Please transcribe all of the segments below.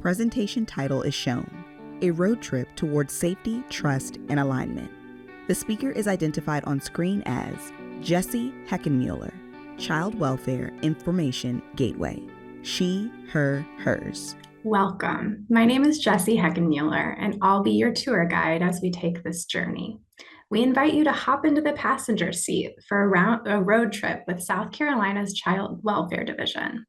presentation title is shown: A Road Trip Towards Safety, Trust, and Alignment. The speaker is identified on screen as Jessie Heckenmuller, Child Welfare Information Gateway. She, her, hers. Welcome. My name is Jessie Heckenmuller, and I'll be your tour guide as we take this journey. We invite you to hop into the passenger seat for a road trip with South Carolina's Child Welfare Division.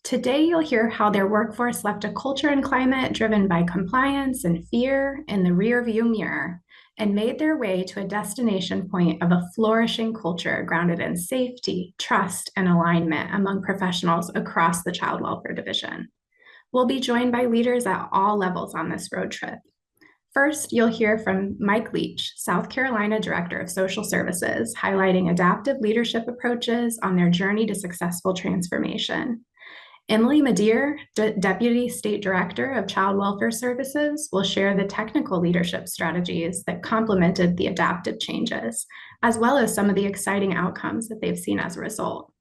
Today, you'll hear how their workforce left a culture and climate driven by compliance and fear in the rearview mirror and made their way to a destination point of a flourishing culture grounded in safety, trust, and alignment among professionals across the Child Welfare Division. We'll be joined by leaders at all levels on this road trip. First, you'll hear from Mike Leach, South Carolina Director of Social Services, highlighting adaptive leadership approaches on their journey to successful transformation. Emily Madeir, Deputy State Director of Child Welfare Services, will share the technical leadership strategies that complemented the adaptive changes, as well as some of the exciting outcomes that they've seen as a result.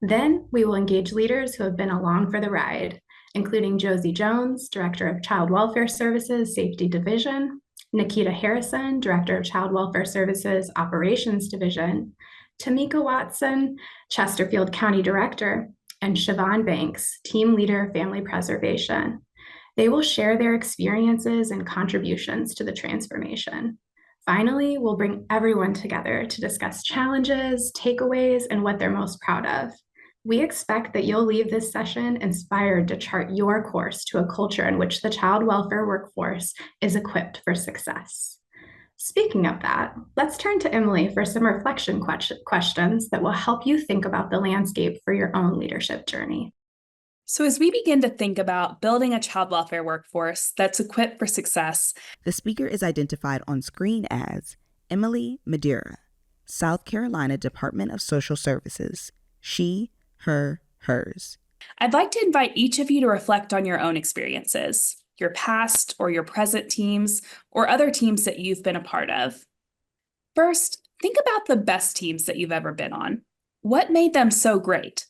Then we will engage leaders who have been along for the ride, including Josie Jones, Director of Child Welfare Services, Safety Division, Nikita Harrison, Director of Child Welfare Services, Operations Division, Tamika Watson, Chesterfield County Director, and Siobhan Banks, Team Leader, Family Preservation. They will share their experiences and contributions to the transformation. Finally, we'll bring everyone together to discuss challenges, takeaways, and what they're most proud of. We expect that you'll leave this session inspired to chart your course to a culture in which the child welfare workforce is equipped for success. Speaking of that, let's turn to Emily for some reflection questions that will help you think about the landscape for your own leadership journey. So as we begin to think about building a child welfare workforce that's equipped for success, the speaker is identified on screen as Emily Madeira, South Carolina Department of Social Services. She, her, hers. I'd like to invite each of you to reflect on your own experiences, your past or your present teams, or other teams that you've been a part of. First, think about the best teams that you've ever been on. What made them so great?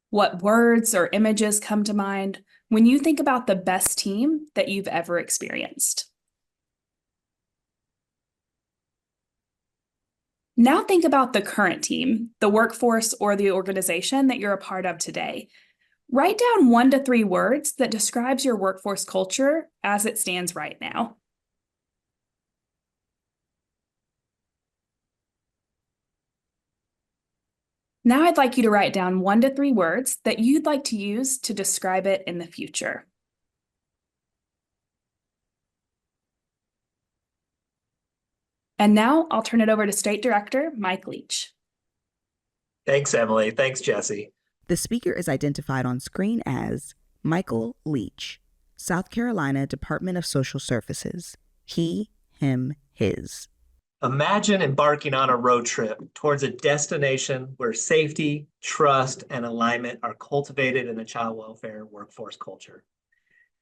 What words or images come to mind when you think about the best team that you've ever experienced? Now think about the current team, the workforce, or the organization that you're a part of today. Write down 1 to 3 words that describes your workforce culture as it stands right now. Now I'd like you to write down 1 to 3 words that you'd like to use to describe it in the future. And now I'll turn it over to State Director Mike Leach. Thanks, Emily. Thanks, Jessie. The speaker is identified on screen as Michael Leach, South Carolina Department of Social Services. He, him, his. Imagine embarking on a road trip towards a destination where safety, trust, and alignment are cultivated in a child welfare workforce culture.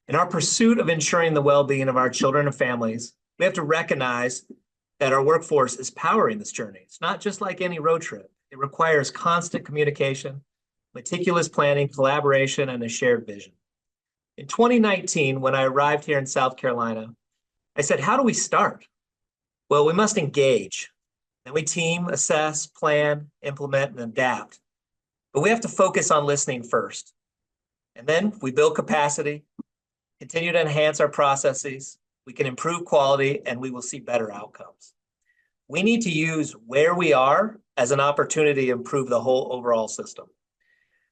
In our pursuit of ensuring the well-being of our children and families, we have to recognize that our workforce is powering this journey. It's not just like any road trip. It requires constant communication, meticulous planning, collaboration, and a shared vision. In 2019, when I arrived here in South Carolina, I said, how do we start? Well, we must engage. Then we team, assess, plan, implement, and adapt. But we have to focus on listening first. And then we build capacity, continue to enhance our processes, we can improve quality, and we will see better outcomes. We need to use where we are as an opportunity to improve the whole overall system.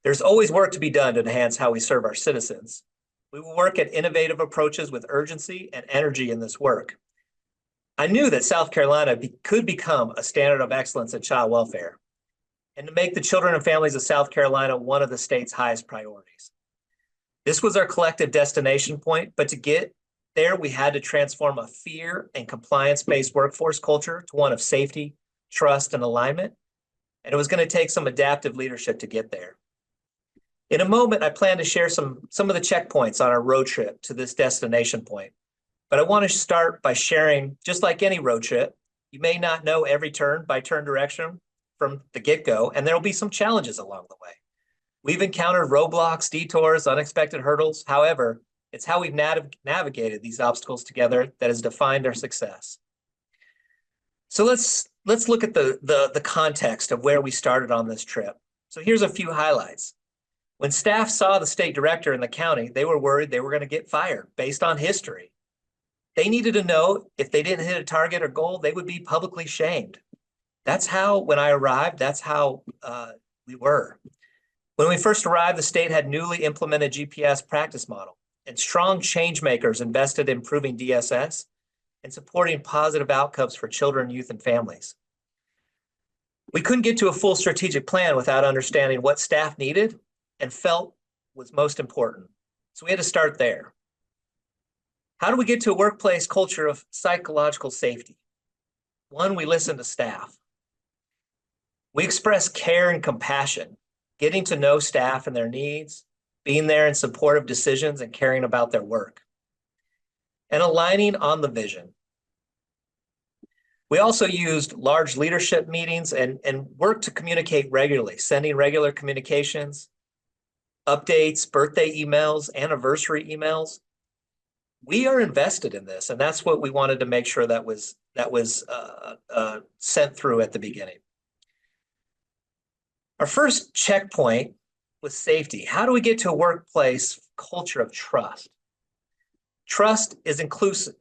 There's always work to be done to enhance how we serve our citizens. We will work at innovative approaches with urgency and energy in this work. I knew that South Carolina could become a standard of excellence in child welfare and to make the children and families of South Carolina one of the state's highest priorities. This was our collective destination point, but to get there, we had to transform a fear and compliance-based workforce culture to one of safety, trust, and alignment. And it was going to take some adaptive leadership to get there. In a moment, I plan to share some of the checkpoints on our road trip to this destination point. But I want to start by sharing, just like any road trip, you may not know every turn-by-turn direction from the get-go, and there will be some challenges along the way. We've encountered roadblocks, detours, unexpected hurdles. However, It's how we've navigated these obstacles together that has defined our success. So let's look at the context of where we started on this trip. So here's a few highlights. When staff saw the state director in the county, they were worried they were going to get fired based on history. They needed to know if they didn't hit a target or goal, they would be publicly shamed. That's how, when I arrived, that's how we were. When we first arrived, the state had newly implemented GPS practice model, and strong change makers invested in improving DSS and supporting positive outcomes for children, youth, and families. We couldn't get to a full strategic plan without understanding what staff needed and felt was most important. So we had to start there. How do we get to a workplace culture of psychological safety? One, we listen to staff. We express care and compassion, getting to know staff and their needs, being there in support of decisions and caring about their work, and aligning on the vision. We also used large leadership meetings and worked to communicate regularly, sending regular communications, updates, birthday emails, anniversary emails. We are invested in this, and that's what we wanted to make sure that was sent through at the beginning. Our first checkpoint was safety. How do we get to a workplace culture of trust? Trust is inclusive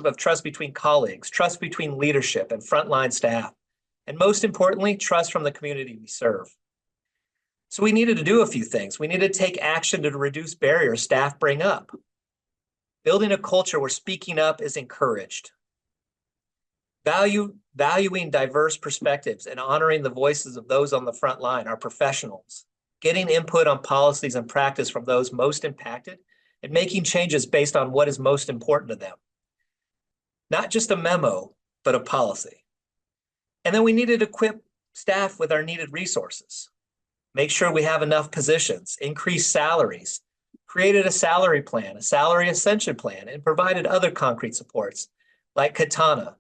of trust between colleagues, trust between leadership and frontline staff, and most importantly, trust from the community we serve. So we needed to do a few things. We needed to take action to reduce barriers staff bring up. Building a culture where speaking up is encouraged. Valuing diverse perspectives and honoring the voices of those on the front line, our professionals. Getting input on policies and practice from those most impacted and making changes based on what is most important to them. Not just a memo, but a policy. And then we needed to equip staff with our needed resources. Make sure we have enough positions, increase salaries, created a salary plan, a salary ascension plan, and provided other concrete supports like Katana,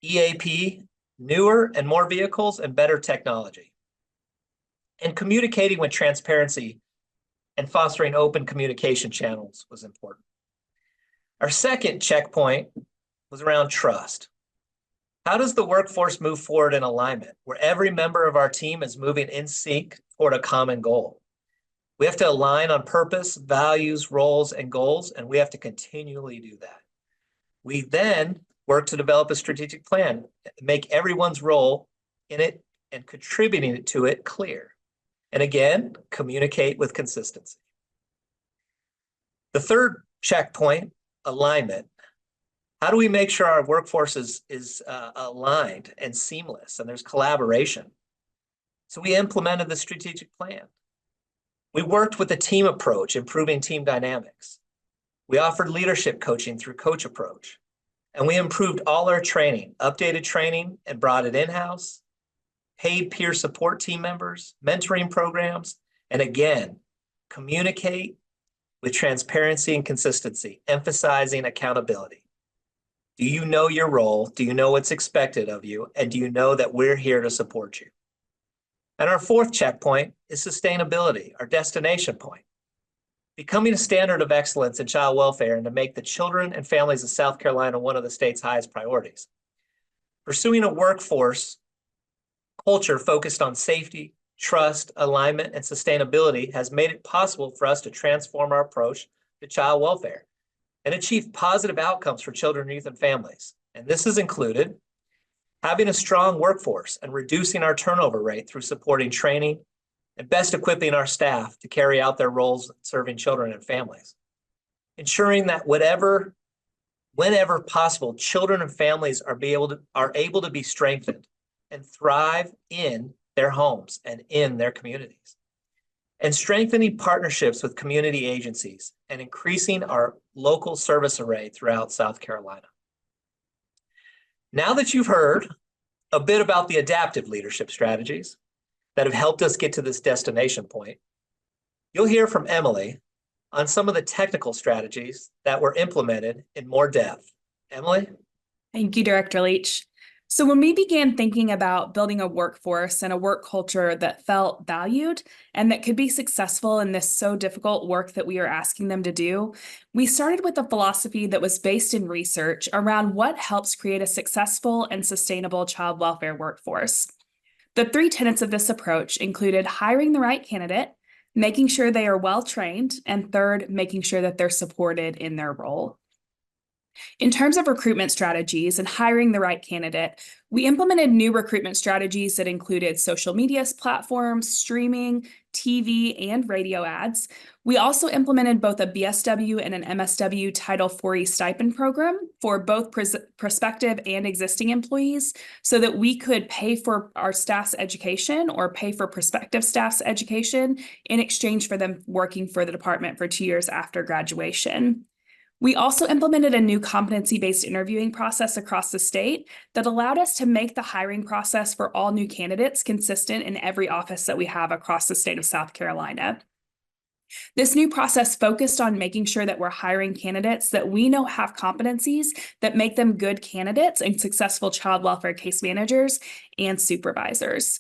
EAP, newer and more vehicles, and better technology. And communicating with transparency and fostering open communication channels was important. Our second checkpoint was around trust. How does the workforce move forward in alignment, where every member of our team is moving in sync toward a common goal? We have to align on purpose, values, roles, and goals, and we have to continually do that. We then work to develop a strategic plan, make everyone's role in it and contributing to it clear. And again, communicate with consistency. The third checkpoint, alignment. How do we make sure our workforce is aligned and seamless and there's collaboration? So we implemented the strategic plan. We worked with a team approach, improving team dynamics. We offered leadership coaching through Coach Approach. And we improved all our training, updated training and brought it in-house, paid peer support team members, mentoring programs, and again, communicate with transparency and consistency, emphasizing accountability. Do you know your role? Do you know what's expected of you? And do you know that we're here to support you? And our fourth checkpoint is sustainability, our destination point. Becoming a standard of excellence in child welfare and to make the children and families of South Carolina one of the state's highest priorities. Pursuing a workforce culture focused on safety, trust, alignment, and sustainability has made it possible for us to transform our approach to child welfare and achieve positive outcomes for children, youth, and families. And this has included having a strong workforce and reducing our turnover rate through supporting training and best equipping our staff to carry out their roles serving children and families. Ensuring that whenever possible, children and families are able to be strengthened and thrive in their homes and in their communities. And strengthening partnerships with community agencies and increasing our local service array throughout South Carolina. Now that you've heard a bit about the adaptive leadership strategies that have helped us get to this destination point, you'll hear from Emily on some of the technical strategies that were implemented in more depth. Emily? Thank you, Director Leach. So when we began thinking about building a workforce and a work culture that felt valued and that could be successful in this so difficult work that we are asking them to do, we started with a philosophy that was based in research around what helps create a successful and sustainable child welfare workforce. The 3 tenets of this approach included hiring the right candidate, making sure they are well trained, and third, making sure that they're supported in their role. In terms of recruitment strategies and hiring the right candidate, we implemented new recruitment strategies that included social media platforms, streaming, TV, and radio ads. We also implemented both a BSW and an MSW Title IV stipend program for both prospective and existing employees so that we could pay for our staff's education or pay for prospective staff's education in exchange for them working for the department for 2 years after graduation. We also implemented a new competency-based interviewing process across the state that allowed us to make the hiring process for all new candidates consistent in every office that we have across the state of South Carolina. This new process focused on making sure that we're hiring candidates that we know have competencies that make them good candidates and successful child welfare case managers and supervisors.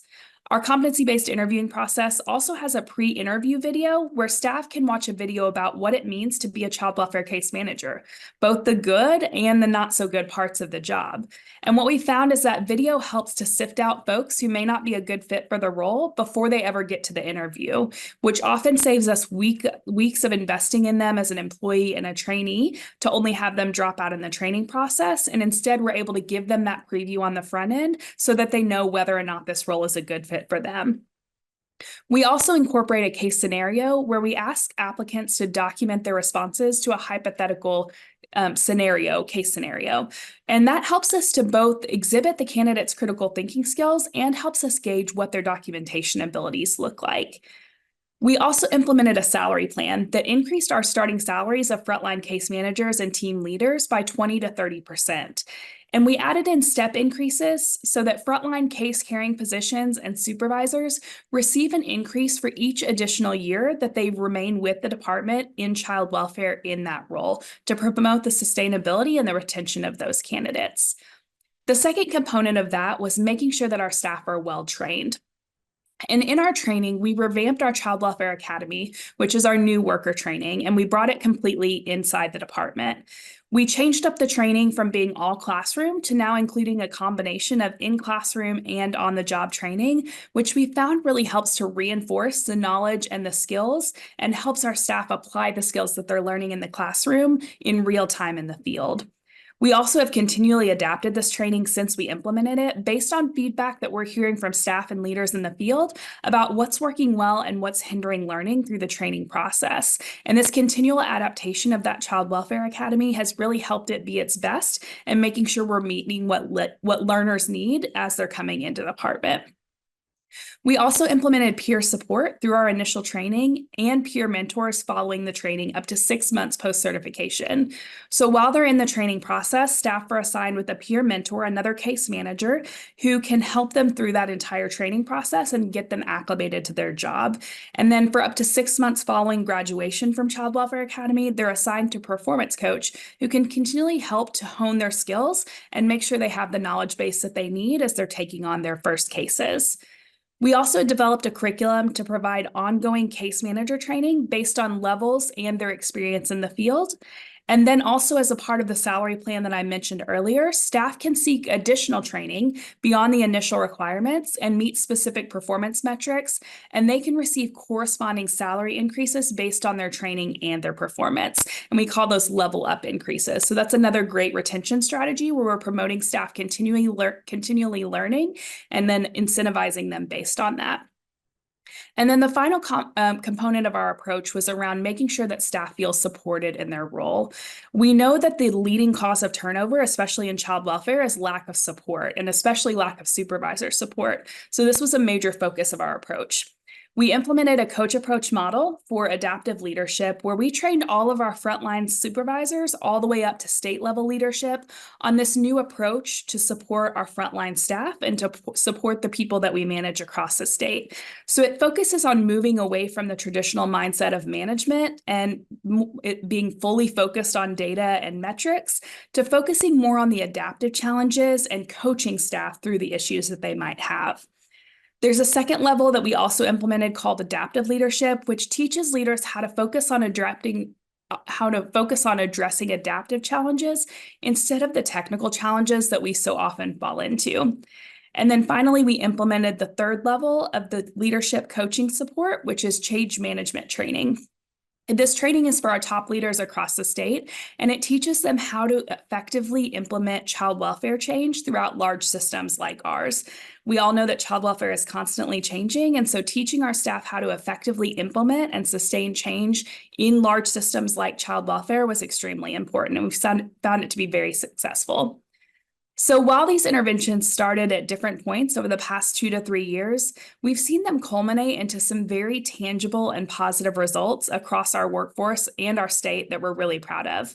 Our competency-based interviewing process also has a pre-interview video where staff can watch a video about what it means to be a child welfare case manager, both the good and the not so good parts of the job. And what we found is that video helps to sift out folks who may not be a good fit for the role before they ever get to the interview, which often saves us weeks of investing in them as an employee and a trainee to only have them drop out in the training process. And instead, we're able to give them that preview on the front end so that they know whether or not this role is a good fit for them. We also incorporate a case scenario where we ask applicants to document their responses to a hypothetical case scenario. And that helps us to both exhibit the candidate's critical thinking skills and helps us gauge what their documentation abilities look like. We also implemented a salary plan that increased our starting salaries of frontline case managers and team leaders by 20 to 30%. And we added in step increases so that frontline case carrying positions and supervisors receive an increase for each additional year that they remain with the department in child welfare in that role to promote the sustainability and the retention of those candidates. The second component of that was making sure that our staff are well trained. And in our training, we revamped our Child Welfare Academy, which is our new worker training, and we brought it completely inside the department. We changed up the training from being all classroom to now including a combination of in-classroom and on-the-job training, which we found really helps to reinforce the knowledge and the skills and helps our staff apply the skills that they're learning in the classroom in real time in the field. We also have continually adapted this training since we implemented it based on feedback that we're hearing from staff and leaders in the field about what's working well and what's hindering learning through the training process. And this continual adaptation of that Child Welfare Academy has really helped it be its best and making sure we're meeting what learners need as they're coming into the department. We also implemented peer support through our initial training and peer mentors following the training up to 6 months post-certification. So while they're in the training process, staff are assigned with a peer mentor, another case manager, who can help them through that entire training process and get them acclimated to their job. And then for up to 6 months following graduation from Child Welfare Academy, they're assigned to a performance coach who can continually help to hone their skills and make sure they have the knowledge base that they need as they're taking on their first cases. We also developed a curriculum to provide ongoing case manager training based on levels and their experience in the field. And then also as a part of the salary plan that I mentioned earlier, staff can seek additional training beyond the initial requirements and meet specific performance metrics, and they can receive corresponding salary increases based on their training and their performance. And we call those level up increases. So that's another great retention strategy where we're promoting staff continually learning and then incentivizing them based on that. And then the final component of our approach was around making sure that staff feel supported in their role. We know that the leading cause of turnover, especially in child welfare, is lack of support and especially lack of supervisor support. So this was a major focus of our approach. We implemented a coach approach model for adaptive leadership where we trained all of our frontline supervisors all the way up to state level leadership on this new approach to support our frontline staff and to support the people that we manage across the state. So it focuses on moving away from the traditional mindset of management and it being fully focused on data and metrics to focusing more on the adaptive challenges and coaching staff through the issues that they might have. There's a second level that we also implemented called adaptive leadership, which teaches leaders how to focus on addressing adaptive challenges instead of the technical challenges that we so often fall into. And then finally, we implemented the third level of the leadership coaching support, which is change management training. This training is for our top leaders across the state, and it teaches them how to effectively implement child welfare change throughout large systems like ours. We all know that child welfare is constantly changing, and so teaching our staff how to effectively implement and sustain change in large systems like child welfare was extremely important, and we've found it to be very successful. So while these interventions started at different points over the past 2 to 3 years, we've seen them culminate into some very tangible and positive results across our workforce and our state that we're really proud of.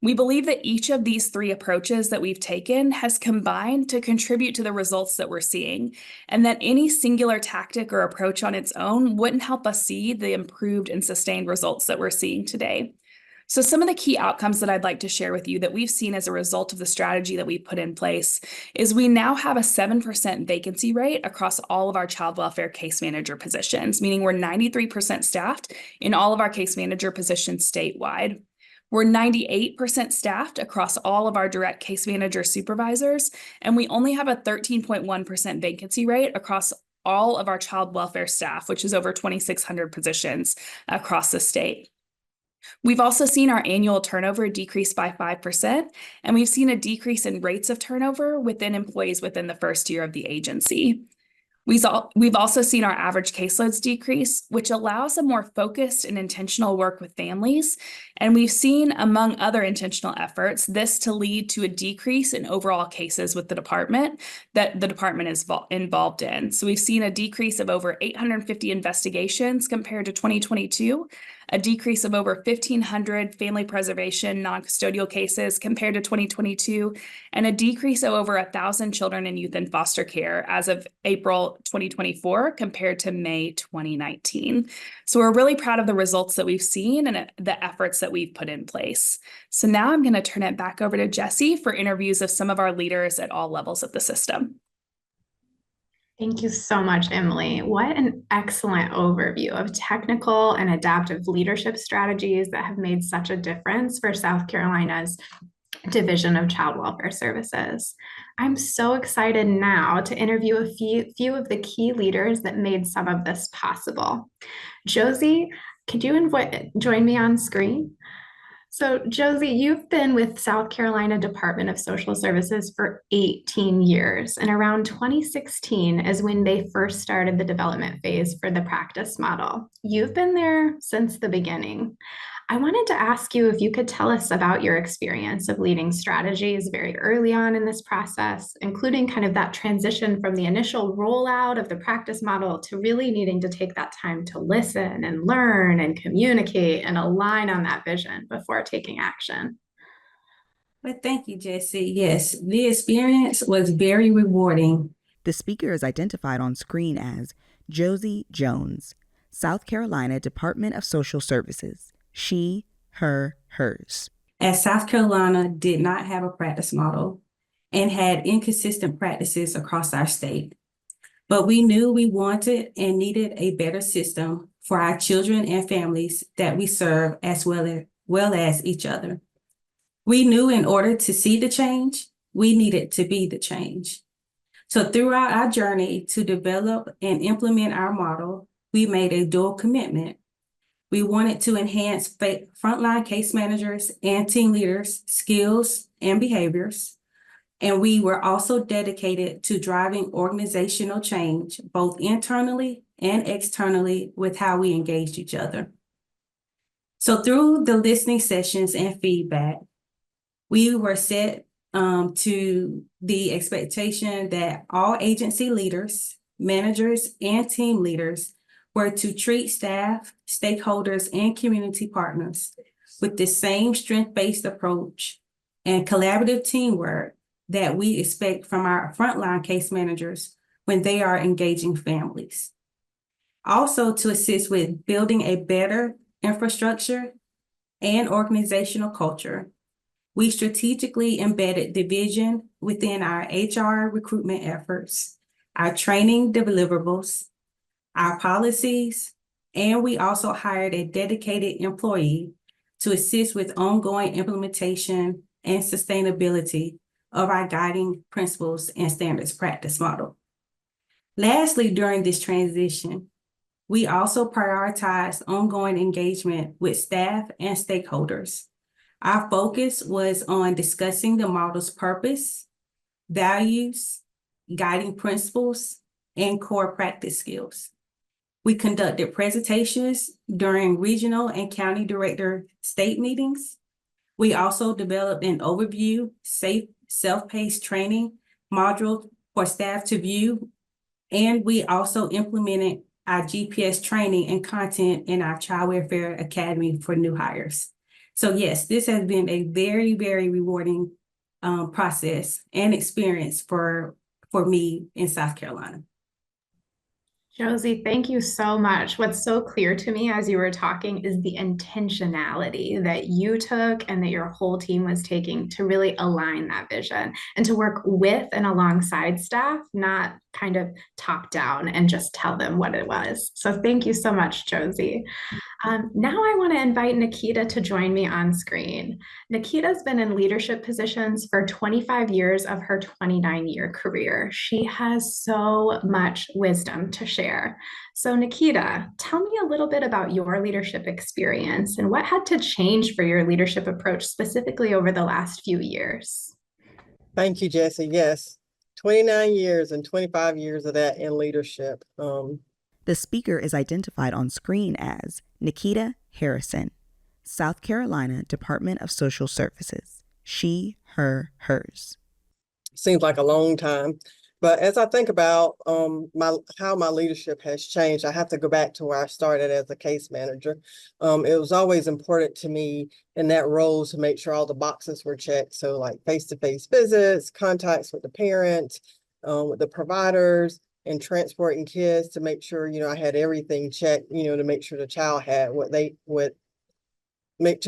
We believe that each of these 3 approaches that we've taken has combined to contribute to the results that we're seeing, and that any singular tactic or approach on its own wouldn't help us see the improved and sustained results that we're seeing today. So some of the key outcomes that I'd like to share with you that we've seen as a result of the strategy that we put in place is we now have a 7% vacancy rate across all of our child welfare case manager positions, meaning we're 93% staffed in all of our case manager positions statewide. We're 98% staffed across all of our direct case manager supervisors, and we only have a 13.1% vacancy rate across all of our child welfare staff, which is over 2,600 positions across the state. We've also seen our annual turnover decrease by 5%, and we've seen a decrease in rates of turnover within employees within the first year of the agency. We've also seen our average caseloads decrease, which allows a more focused and intentional work with families. And we've seen, among other intentional efforts, this to lead to a decrease in overall cases with the department that the department is involved in. So we've seen a decrease of over 850 investigations compared to 2022, a decrease of over 1,500 family preservation non-custodial cases compared to 2022, and a decrease of over 1,000 children and youth in foster care as of April 2024 compared to May 2019. So we're really proud of the results that we've seen and the efforts that we've put in place. So now I'm going to turn it back over to Jessie for interviews of some of our leaders at all levels of the system. Thank you so much, Emily. What an excellent overview of technical and adaptive leadership strategies that have made such a difference for South Carolina's Division of Child Welfare Services. I'm so excited now to interview a few of the key leaders that made some of this possible. Josie, could you join me on screen? So Josie, you've been with South Carolina Department of Social Services for 18 years, and around 2016 is when they first started the development phase for the practice model. You've been there since the beginning. I wanted to ask you if you could tell us about your experience of leading strategies very early on in this process, including kind of that transition from the initial rollout of the practice model to really needing to take that time to listen and learn and communicate and align on that vision before taking action. Well, thank you, Jessie. Yes, the experience was very rewarding. The speaker is identified on screen as Josie Jones, South Carolina Department of Social Services. She, her, hers. As South Carolina did not have a practice model and had inconsistent practices across our state, but we knew we wanted and needed a better system for our children and families that we serve as well as each other. We knew in order to see the change, we needed to be the change. So throughout our journey to develop and implement our model, we made a dual commitment. We wanted to enhance frontline case managers and team leaders' skills and behaviors. And we were also dedicated to driving organizational change, both internally and externally, with how we engaged each other. So through the listening sessions and feedback, we were set to the expectation that all agency leaders, managers, and team leaders were to treat staff, stakeholders, and community partners with the same strength-based approach and collaborative teamwork that we expect from our frontline case managers when they are engaging families. Also, to assist with building a better infrastructure and organizational culture, we strategically embedded the vision within our HR recruitment efforts, our training deliverables, our policies, and we also hired a dedicated employee to assist with ongoing implementation and sustainability of our guiding principles and standards practice model. Lastly, during this transition, we also prioritized ongoing engagement with staff and stakeholders. Our focus was on discussing the model's purpose, values, guiding principles, and core practice skills. We conducted presentations during regional and county director state meetings. We also developed an overview, safe, self-paced training module for staff to view, and we also implemented our GPS training and content in our Child Welfare Academy for new hires. So yes, this has been a very, very rewarding process and experience for me in South Carolina. Josie, thank you so much. What's so clear to me as you were talking is the intentionality that you took and that your whole team was taking to really align that vision and to work with and alongside staff, not kind of top down and just tell them what it was. So thank you so much, Josie. Now I want to invite Nikita to join me on screen. Nikita's been in leadership positions for 25 years of her 29-year career. She has so much wisdom to share. So Nikita, tell me a little bit about your leadership experience and what had to change for your leadership approach specifically over the last few years. Thank you, Jessie. Yes, 29 years and 25 years of that in leadership. The speaker is identified on screen as Nikita Harrison, South Carolina Department of Social Services. She, her, hers. Seems like a long time. But as I think about how my leadership has changed, I have to go back to where I started as a case manager. It was always important to me in that role to make sure all the boxes were checked. So like face-to-face visits, contacts with the parents, with the providers, and transporting kids to make sure, I had everything checked, to make sure the child had to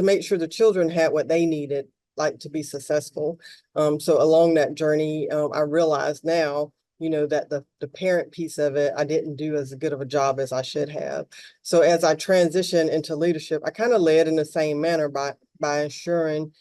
make sure the children had what they needed, like to be successful. So along that journey, I realize now, that the parent piece of it, I didn't do as good of a job as I should have. So as I transitioned into leadership, I kind of led in the same manner by ensuring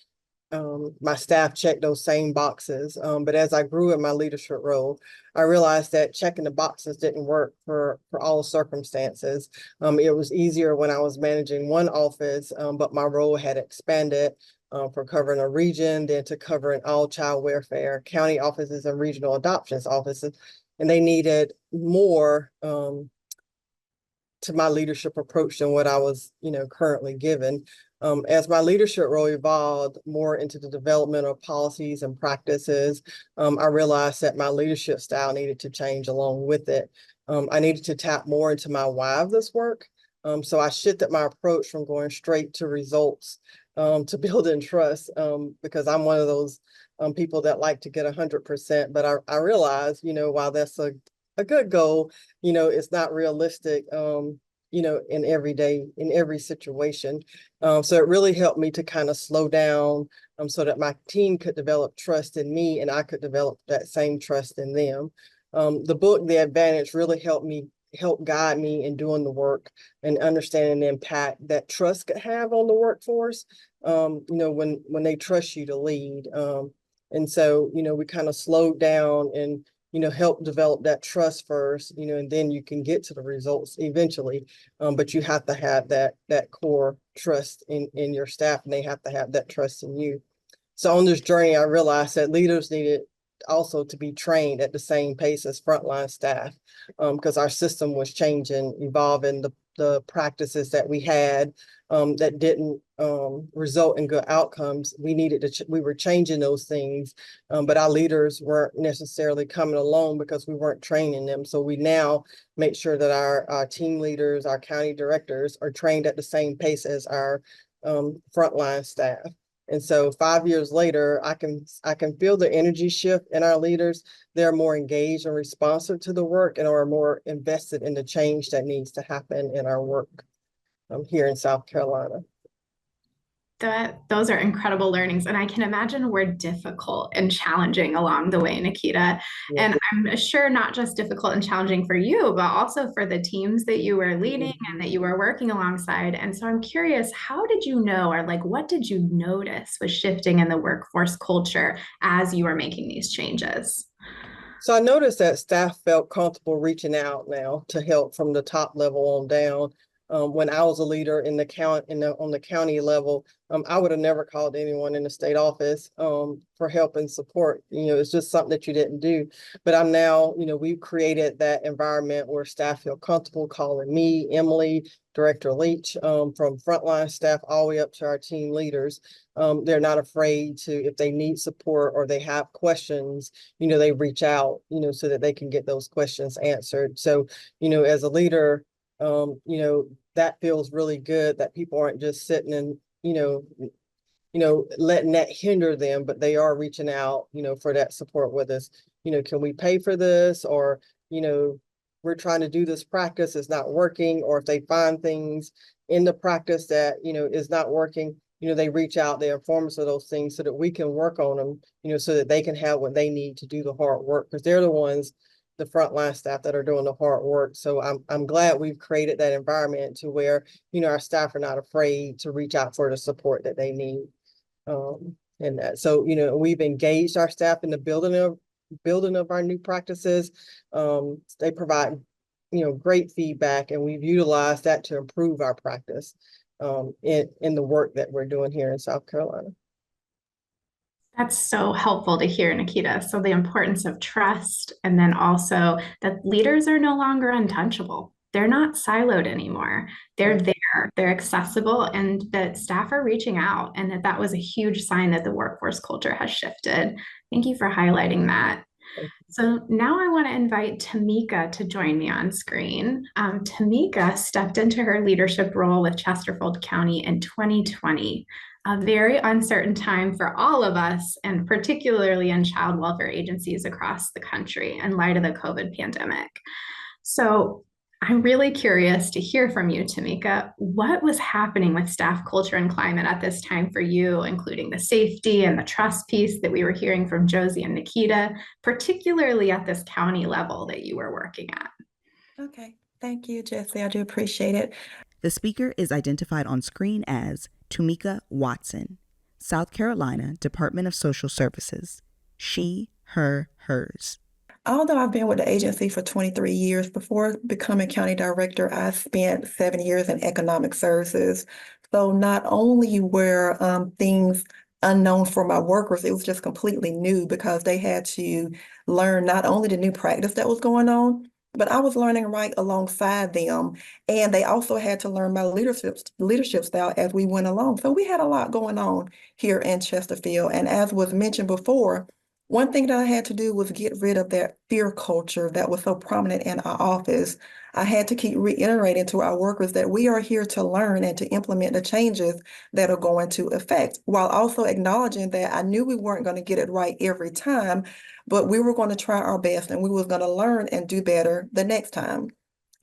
my staff checked those same boxes. But as I grew in my leadership role, I realized that checking the boxes didn't work for all circumstances. It was easier when I was managing one office, but my role had expanded from covering a region, then to covering all child welfare, county offices and regional adoptions offices. And they needed more to my leadership approach than what I was, currently given. As my leadership role evolved more into the development of policies and practices, I realized that my leadership style needed to change along with it. I needed to tap more into my why of this work. So I shifted my approach from going straight to results to building trust, because I'm one of those people that like to get 100%. But I realize, while that's a good goal, it's not realistic, in every situation. So it really helped me to kind of slow down so that my team could develop trust in me and I could develop that same trust in them. The book, The Advantage, really helped guide me in doing the work and understanding the impact that trust could have on the workforce, when they trust you to lead. And so, we kind of slowed down and help develop that trust first, and then you can get to the results eventually. But you have to have that core trust in your staff, and they have to have that trust in you. So on this journey, I realized that leaders needed also to be trained at the same pace as frontline staff, because our system was changing, evolving. the practices that we had that didn't result in good outcomes. We needed to, we were changing those things, but our leaders weren't necessarily coming along because we weren't training them. So we now make sure that our team leaders, our county directors are trained at the same pace as our frontline staff. And so 5 years later, I can feel the energy shift in our leaders. They're more engaged and responsive to the work and are more invested in the change that needs to happen in our work here in South Carolina. Those are incredible learnings. And I can imagine were difficult and challenging along the way, Nikita. Yeah. And I'm sure not just difficult and challenging for you, but also for the teams that you were leading and that you were working alongside. And so I'm curious, how did you know, or like, what did you notice was shifting in the workforce culture as you were making these changes? So I noticed that staff felt comfortable reaching out now to help from the top level on down. When I was a leader in the on the county level, I would have never called anyone in the state office for help and support. It's just something that you didn't do. But I'm now, we've created that environment where staff feel comfortable calling me, Emily, Director Leach, from frontline staff all the way up to our team leaders. They're not afraid to, if they need support or they have questions, they reach out, so that they can get those questions answered. So, as a leader, that feels really good that people aren't just sitting and, letting that hinder them, but they are reaching out, for that support with us. Can we pay for this? Or, we're trying to do this practice, it's not working. Or if they find things in the practice that, is not working, they reach out, they inform us of those things so that we can work on them, so that they can have what they need to do the hard work, because they're the ones, the frontline staff, that are doing the hard work. So I'm glad we've created that environment to where, our staff are not afraid to reach out for the support that they need. And that, so, we've engaged our staff in the building of our new practices. They provide, great feedback, and we've utilized that to improve our practice in the work that we're doing here in South Carolina. That's so helpful to hear, Nikita. So the importance of trust, and then also that leaders are no longer untouchable. They're not siloed anymore. They're there, they're accessible, and that staff are reaching out, and that was a huge sign that the workforce culture has shifted. Thank you for highlighting that. So now I want to invite Tamika to join me on screen. Tamika stepped into her leadership role with Chesterfield County in 2020. A very uncertain time for all of us, and particularly in child welfare agencies across the country in light of the COVID pandemic. So I'm really curious to hear from you, Tamika. What was happening with staff culture and climate at this time for you, including the safety and the trust piece that we were hearing from Josie and Nikita, particularly at this county level that you were working at? Okay, thank you, Jessie. I do appreciate it. The speaker is identified on screen as Tamika Watson, South Carolina Department of Social Services. She, her, hers. Although I've been with the agency for 23 years, before becoming county director, I spent 7 years in economic services. So not only were things unknown for my workers, it was just completely new because they had to learn not only the new practice that was going on, but I was learning right alongside them. And they also had to learn my leadership style as we went along. So we had a lot going on here in Chesterfield. And as was mentioned before, one thing that I had to do was get rid of that fear culture that was so prominent in our office. I had to keep reiterating to our workers that we are here to learn and to implement the changes that are going to affect, while also acknowledging that I knew we weren't going to get it right every time, but we were going to try our best and we were going to learn and do better the next time.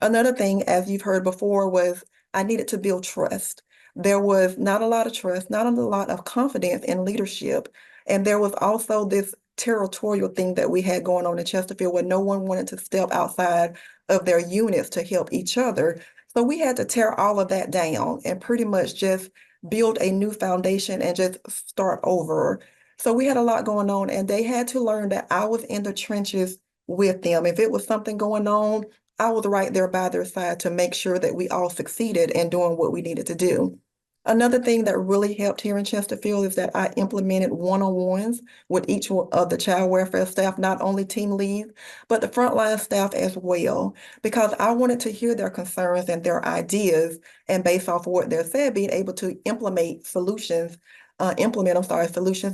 Another thing, as you've heard before, was I needed to build trust. There was not a lot of trust, not a lot of confidence in leadership. And there was also this territorial thing that we had going on in Chesterfield where no one wanted to step outside of their units to help each other. So we had to tear all of that down and pretty much just build a new foundation and just start over. So we had a lot going on, and they had to learn that I was in the trenches with them. If it was something going on, I was right there by their side to make sure that we all succeeded in doing what we needed to do. Another thing that really helped here in Chesterfield is that I implemented one-on-ones with each one of the child welfare staff, not only team leads, but the frontline staff as well, because I wanted to hear their concerns and their ideas, and based off of what they said, being able to solutions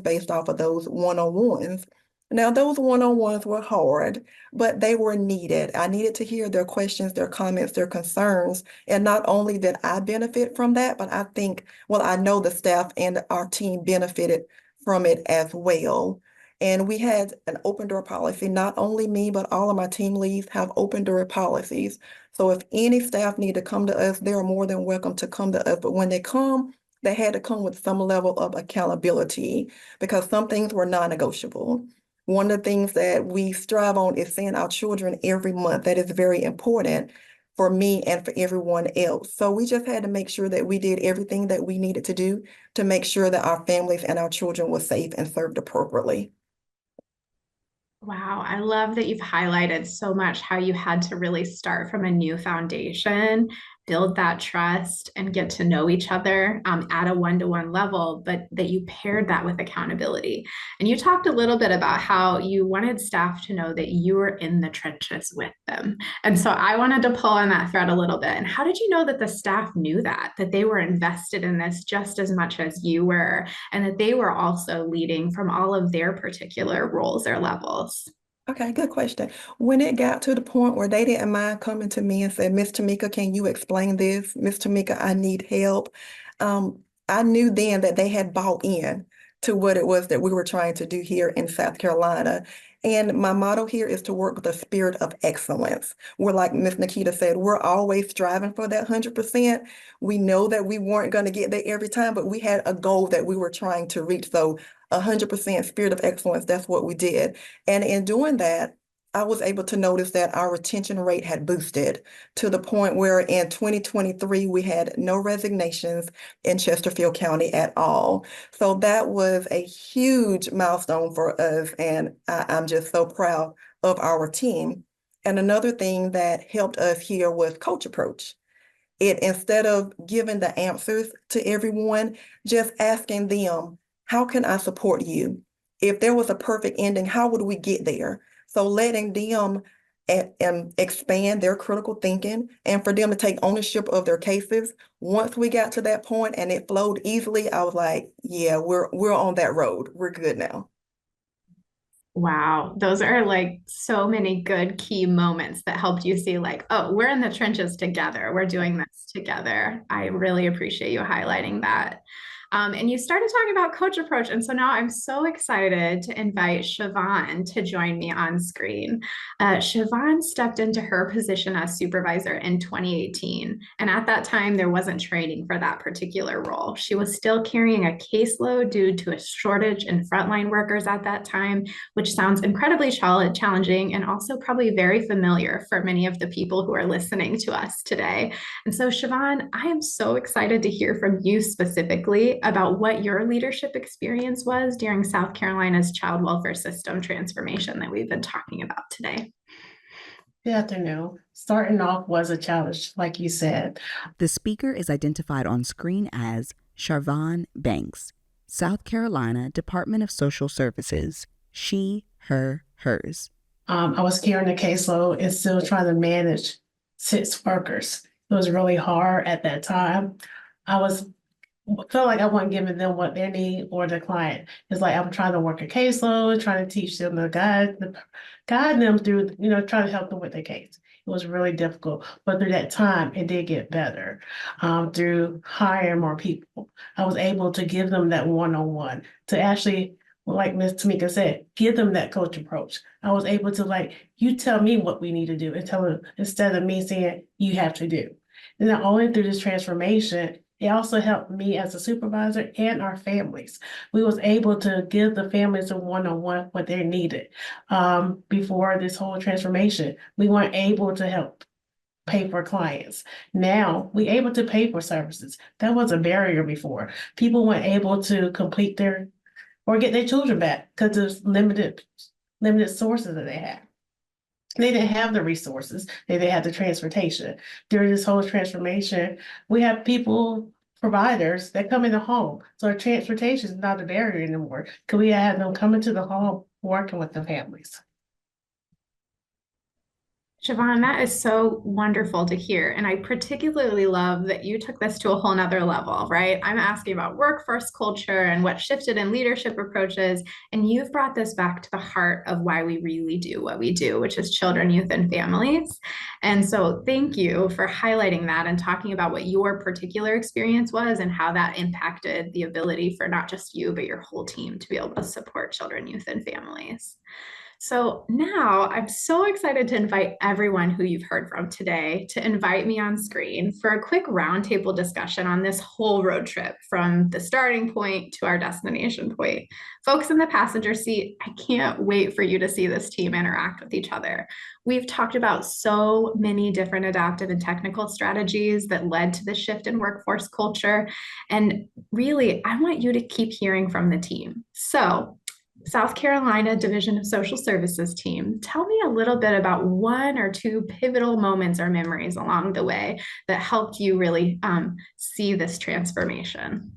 based off of those one-on-ones. Now, those one-on-ones were hard, but they were needed. I needed to hear their questions, their comments, their concerns. And not only did I benefit from that, but I know the staff and our team benefited from it as well. And we had an open door policy. Not only me, but all of my team leads have open door policies. So if any staff need to come to us, they are more than welcome to come to us. But when they come, they had to come with some level of accountability because some things were non-negotiable. One of the things that we strive on is seeing our children every month. That is very important for me and for everyone else. So we just had to make sure that we did everything that we needed to do to make sure that our families and our children were safe and served appropriately. Wow, I love that you've highlighted so much how you had to really start from a new foundation, build that trust, and get to know each other at a one-to-one level, but that you paired that with accountability. And you talked a little bit about how you wanted staff to know that you were in the trenches with them. And so I wanted to pull on that thread a little bit. And how did you know that the staff knew that they were invested in this just as much as you were, and that they were also leading from all of their particular roles or levels? Okay, good question. When it got to the point where they didn't mind coming to me and said, Miss Tamika, can you explain this? Miss Tamika, I need help. I knew then that they had bought in to what it was that we were trying to do here in South Carolina. And my motto here is to work with a spirit of excellence. We're like Miss Nikita said, we're always striving for that 100%. We know that we weren't going to get there every time, but we had a goal that we were trying to reach. So 100% spirit of excellence, that's what we did. And in doing that, I was able to notice that our retention rate had boosted to the point where in 2023, we had no resignations in Chesterfield County at all. So that was a huge milestone for us, and I'm just so proud of our team. And another thing that helped us here was coach approach. Instead of giving the answers to everyone, just asking them, how can I support you? If there was a perfect ending, how would we get there? So letting them expand their critical thinking and for them to take ownership of their cases. Once we got to that point and it flowed easily, I was like, yeah, we're on that road. We're good now. Wow, those are like so many good key moments that helped you see like, oh, we're in the trenches together. We're doing this together. I really appreciate you highlighting that. And you started talking about coach approach. And so now I'm so excited to invite Siobhan to join me on screen. Siobhan stepped into her position as supervisor in 2018. And at that time, there wasn't training for that particular role. She was still carrying a caseload due to a shortage in frontline workers at that time, which sounds incredibly challenging and also probably very familiar for many of the people who are listening to us today. And so, Siobhan, I am so excited to hear from you specifically about what your leadership experience was during South Carolina's child welfare system transformation that we've been talking about today. Good afternoon. Starting off was a challenge, like you said. The speaker is identified on screen as Charvon Banks, South Carolina Department of Social Services. She, her, hers. I was carrying a caseload and still trying to manage 6 workers. It was really hard at that time. Felt like I wasn't giving them what they need or the client. It's like I'm trying to work a caseload, trying to teach them to guide them through, trying to help them with their case. It was really difficult, but through that time, it did get better. Through hiring more people, I was able to give them that one-on-one to actually, like Ms. Tamika said, give them that coach approach. I was able to you tell me what we need to do and tell them instead of me saying you have to do. And not only through this transformation, it also helped me as a supervisor and our families. We was able to give the families a one-on-one what they needed. Before this whole transformation, we weren't able to help pay for clients. Now we able to pay for services. That was a barrier before. People weren't able to complete or get their children back because there's limited sources that they have. They didn't have the resources. They didn't have the transportation. During this whole transformation, we have people providers that come in the home. So our transportation is not a barrier anymore. Could we have them coming to the home, working with the families? Siobhan, that is so wonderful to hear. And I particularly love that you took this to a whole nother level, right? I'm asking about workforce culture and what shifted in leadership approaches. And you've brought this back to the heart of why we really do what we do, which is children, youth, and families. And so thank you for highlighting that and talking about what your particular experience was and how that impacted the ability for not just you, but your whole team to be able to support children, youth, and families. So now I'm so excited to invite everyone who you've heard from today to invite me on screen for a quick roundtable discussion on this whole road trip from the starting point to our destination point. Folks in the passenger seat, I can't wait for you to see this team interact with each other. We've talked about so many different adaptive and technical strategies that led to the shift in workforce culture. And really, I want you to keep hearing from the team. So South Carolina Division of Social Services team, tell me a little bit about one or two pivotal moments or memories along the way that helped you really see this transformation.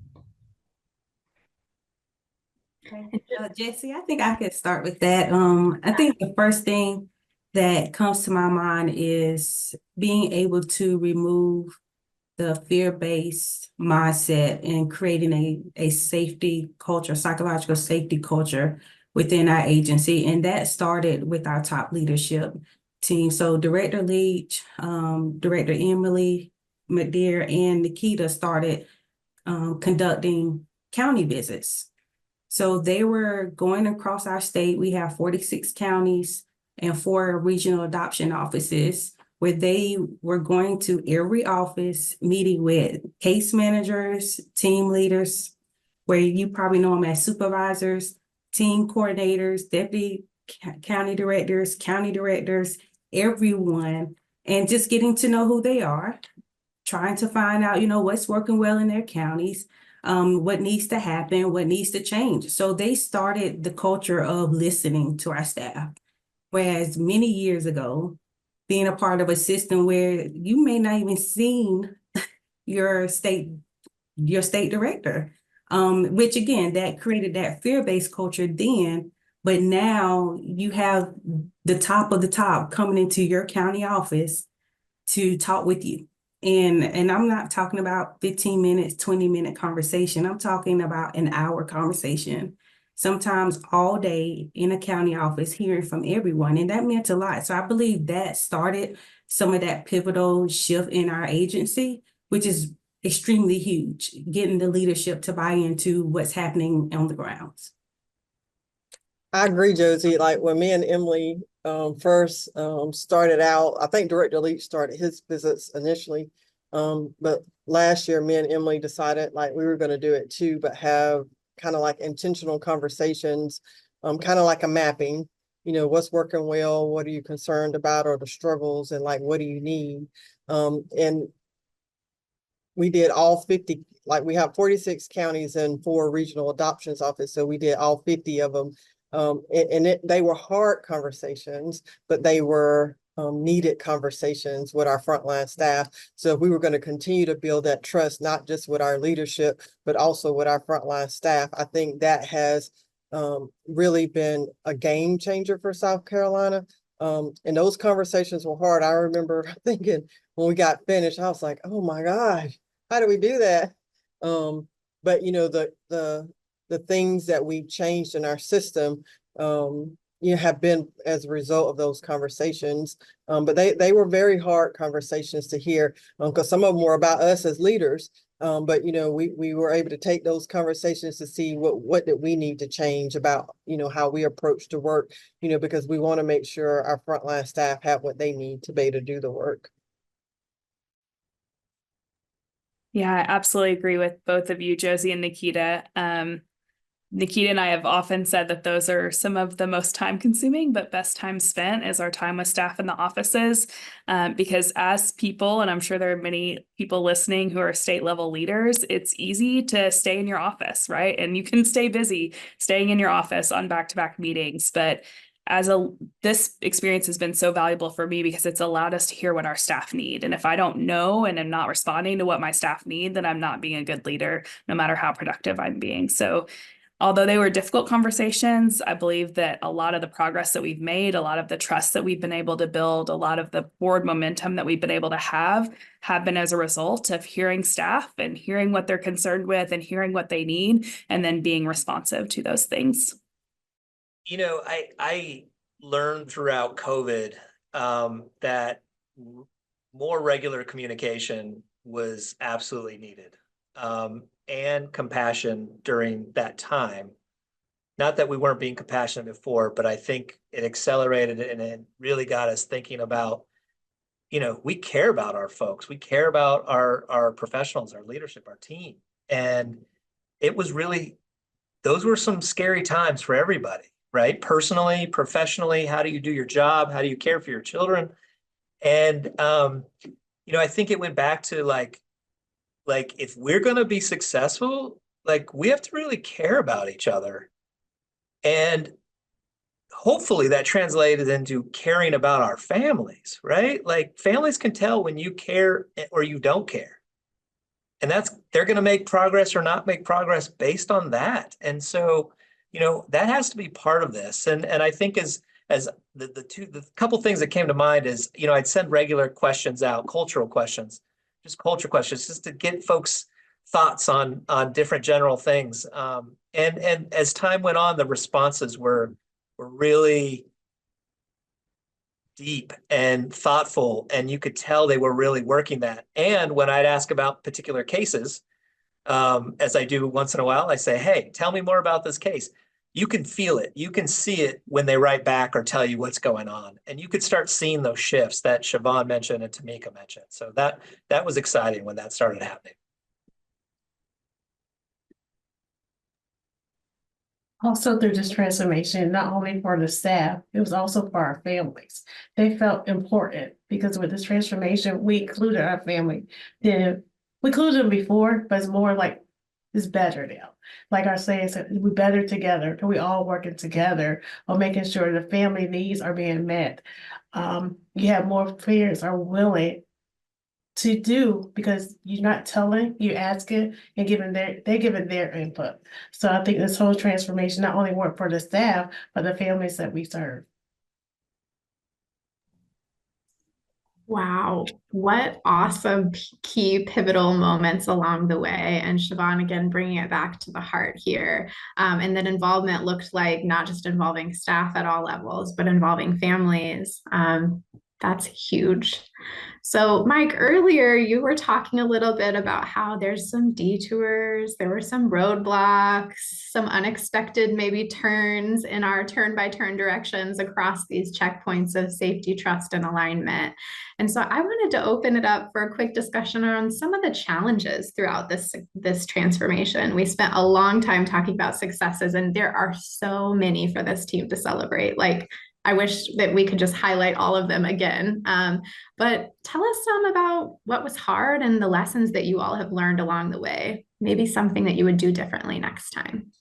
Okay. Jessie, I think I could start with that. I think the first thing that comes to my mind is being able to remove the fear-based mindset and creating a safety culture, psychological safety culture within our agency. And that started with our top leadership team. So Director Leach, Director Emily McDear, and Nikita started conducting county visits. So they were going across our state. We have 46 counties and 4 regional adoption offices, where they were going to every office, meeting with case managers, team leaders, where you probably know them as supervisors, team coordinators, deputy county directors, everyone, and just getting to know who they are, trying to find out, what's working well in their counties, what needs to happen, what needs to change. So they started the culture of listening to our staff. Whereas many years ago, being a part of a system where you may not even seen your state director, which again, that created that fear-based culture then, but now you have the top of the top coming into your county office to talk with you. And I'm not talking about 15 minutes, 20-minute conversation. I'm talking about an hour conversation, sometimes all day in a county office, hearing from everyone. And that meant a lot. So I believe that started some of that pivotal shift in our agency, which is extremely huge, getting the leadership to buy into what's happening on the grounds. I agree, Josie. Like when me and Emily first started out, I think Director Leach started his visits initially. But last year, me and Emily decided like we were going to do it too, but have kind of like intentional conversations, kind of like a mapping, what's working well, what are you concerned about, or the struggles, and like, what do you need? And we did all 50, like we have 46 counties and 4 regional adoptions offices. So we did all 50 of them. They were hard conversations, but they were needed conversations with our frontline staff. So if we were going to continue to build that trust, not just with our leadership, but also with our frontline staff, I think that has really been a game changer for South Carolina. And those conversations were hard. I remember thinking when we got finished, I was like, oh my gosh, how do we do that? But the things that we changed in our system, have been as a result of those conversations. But they were very hard conversations to hear, because some of them were about us as leaders. But we were able to take those conversations to see what did we need to change about, how we approach the work, because we want to make sure our frontline staff have what they need to be able to do the work. Yeah, I absolutely agree with both of you, Josie and Nikita. Nikita and I have often said that those are some of the most time consuming, but best time spent is our time with staff in the offices. Because as people, and I'm sure there are many people listening who are state level leaders, it's easy to stay in your office, right? And you can stay busy staying in your office on back-to-back meetings, but this experience has been so valuable for me because it's allowed us to hear what our staff need. And if I don't know and am not responding to what my staff need, then I'm not being a good leader, no matter how productive I'm being. So although they were difficult conversations, I believe that a lot of the progress that we've made, a lot of the trust that we've been able to build, a lot of the forward momentum that we've been able to have been as a result of hearing staff and hearing what they're concerned with and hearing what they need, and then being responsive to those things. You know, I learned throughout COVID that more regular communication was absolutely needed, and compassion during that time. Not that we weren't being compassionate before, but I think it accelerated it and it really got us thinking about, you know, we care about our folks, we care about our professionals, our leadership, our team. And it was really, those were some scary times for everybody, right? Personally, professionally, how do you do your job? How do you care for your children? And, you know, I think it went back to like if we're going to be successful, like we have to really care about each other. And hopefully that translated into caring about our families, right? Like families can tell when you care or you don't care. And they're going to make progress or not make progress based on that. And so, you know, that has to be part of this. And I think as the couple things that came to mind is, you know, I'd send regular questions out, cultural questions, just culture questions, just to get folks' thoughts on different general things. And as time went on, the responses were really deep and thoughtful, and you could tell they were really working that. And when I'd ask about particular cases, as I do once in a while, I say, hey, tell me more about this case. You can feel it. You can see it when they write back or tell you what's going on. And you could start seeing those shifts that Siobhan mentioned and Tamika mentioned. So that was exciting when that started happening. Also through this transformation, not only for the staff, it was also for our families. They felt important because with this transformation, we included our family. Then we included them before, but it's more like it's better now. Like our saying said, we're better together, and we all working together on making sure the family needs are being met. You have more parents are willing to do because you're not telling, you're asking and they're giving their input. So I think this whole transformation not only worked for the staff, but the families that we serve. Wow, what awesome key pivotal moments along the way. And Siobhan, again, bringing it back to the heart here. And that involvement looked like not just involving staff at all levels, but involving families. That's huge. So Mike, earlier you were talking a little bit about how there's some detours, there were some roadblocks, some unexpected maybe turns in our turn-by-turn directions across these checkpoints of safety, trust, and alignment. And so I wanted to open it up for a quick discussion around some of the challenges throughout this transformation. We spent a long time talking about successes, and there are so many for this team to celebrate. Like, I wish that we could just highlight all of them again. But tell us some about what was hard and the lessons that you all have learned along the way. Maybe something that you would do differently next time.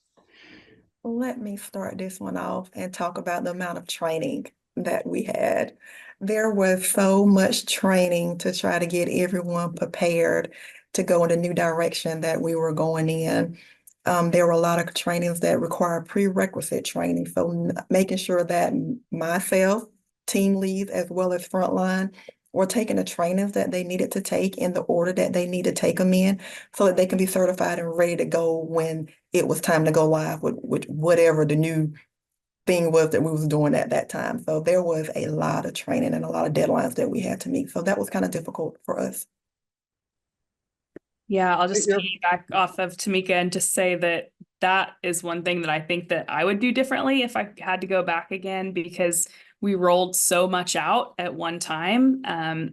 Let me start this one off and talk about the amount of training that we had. There was so much training to try to get everyone prepared to go in the new direction that we were going in. There were a lot of trainings that require prerequisite training. So making sure that myself, team leads, as well as frontline, were taking the trainings that they needed to take in the order that they need to take them in so that they can be certified and ready to go when it was time to go live with whatever the new thing was that we was doing at that time. So there was a lot of training and a lot of deadlines that we had to meet. So that was kind of difficult for us. Yeah, I'll just piggyback off of Tamika and just say that is one thing that I think that I would do differently if I had to go back again, because we rolled so much out at one time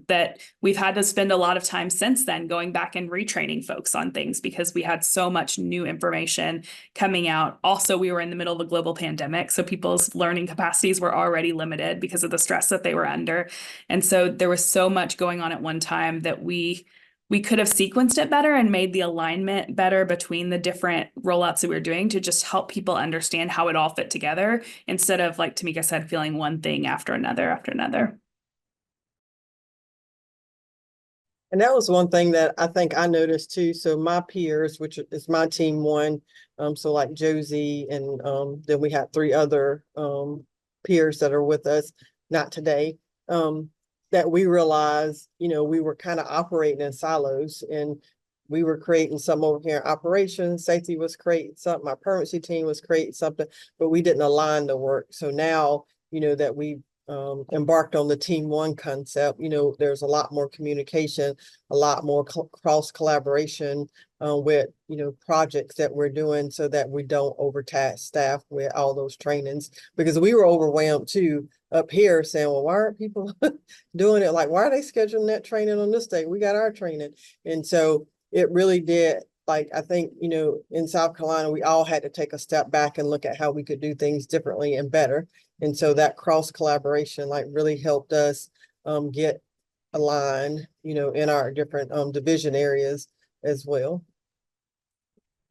that we've had to spend a lot of time since then going back and retraining folks on things because we had so much new information coming out. Also, we were in the middle of a global pandemic, so people's learning capacities were already limited because of the stress that they were under. And so there was so much going on at one time that we We could have sequenced it better and made the alignment better between the different rollouts that we were doing to just help people understand how it all fit together instead of, like Tamika said, feeling one thing after another after another. And that was one thing that I think I noticed too. So my peers, which is my team one, so like Josie, and then we had 3 other peers that are with us, not today, that we realized, you know, we were kind of operating in silos, and we were creating some over here in operations, safety was creating something, our permanency team was creating something, but we didn't align the work. So now, you know, that we embarked on the team one concept, you know, there's a lot more communication, a lot more cross collaboration with, you know, projects that we're doing, so that we don't overtask staff with all those trainings, because we were overwhelmed too up here saying, well, why aren't people doing it? Like, why are they scheduling that training on this day? We got our training. And so it really did, like, I think, you know, in South Carolina, we all had to take a step back and look at how we could do things differently and better. And so that cross collaboration like really helped us get aligned, you know, in our different division areas as well.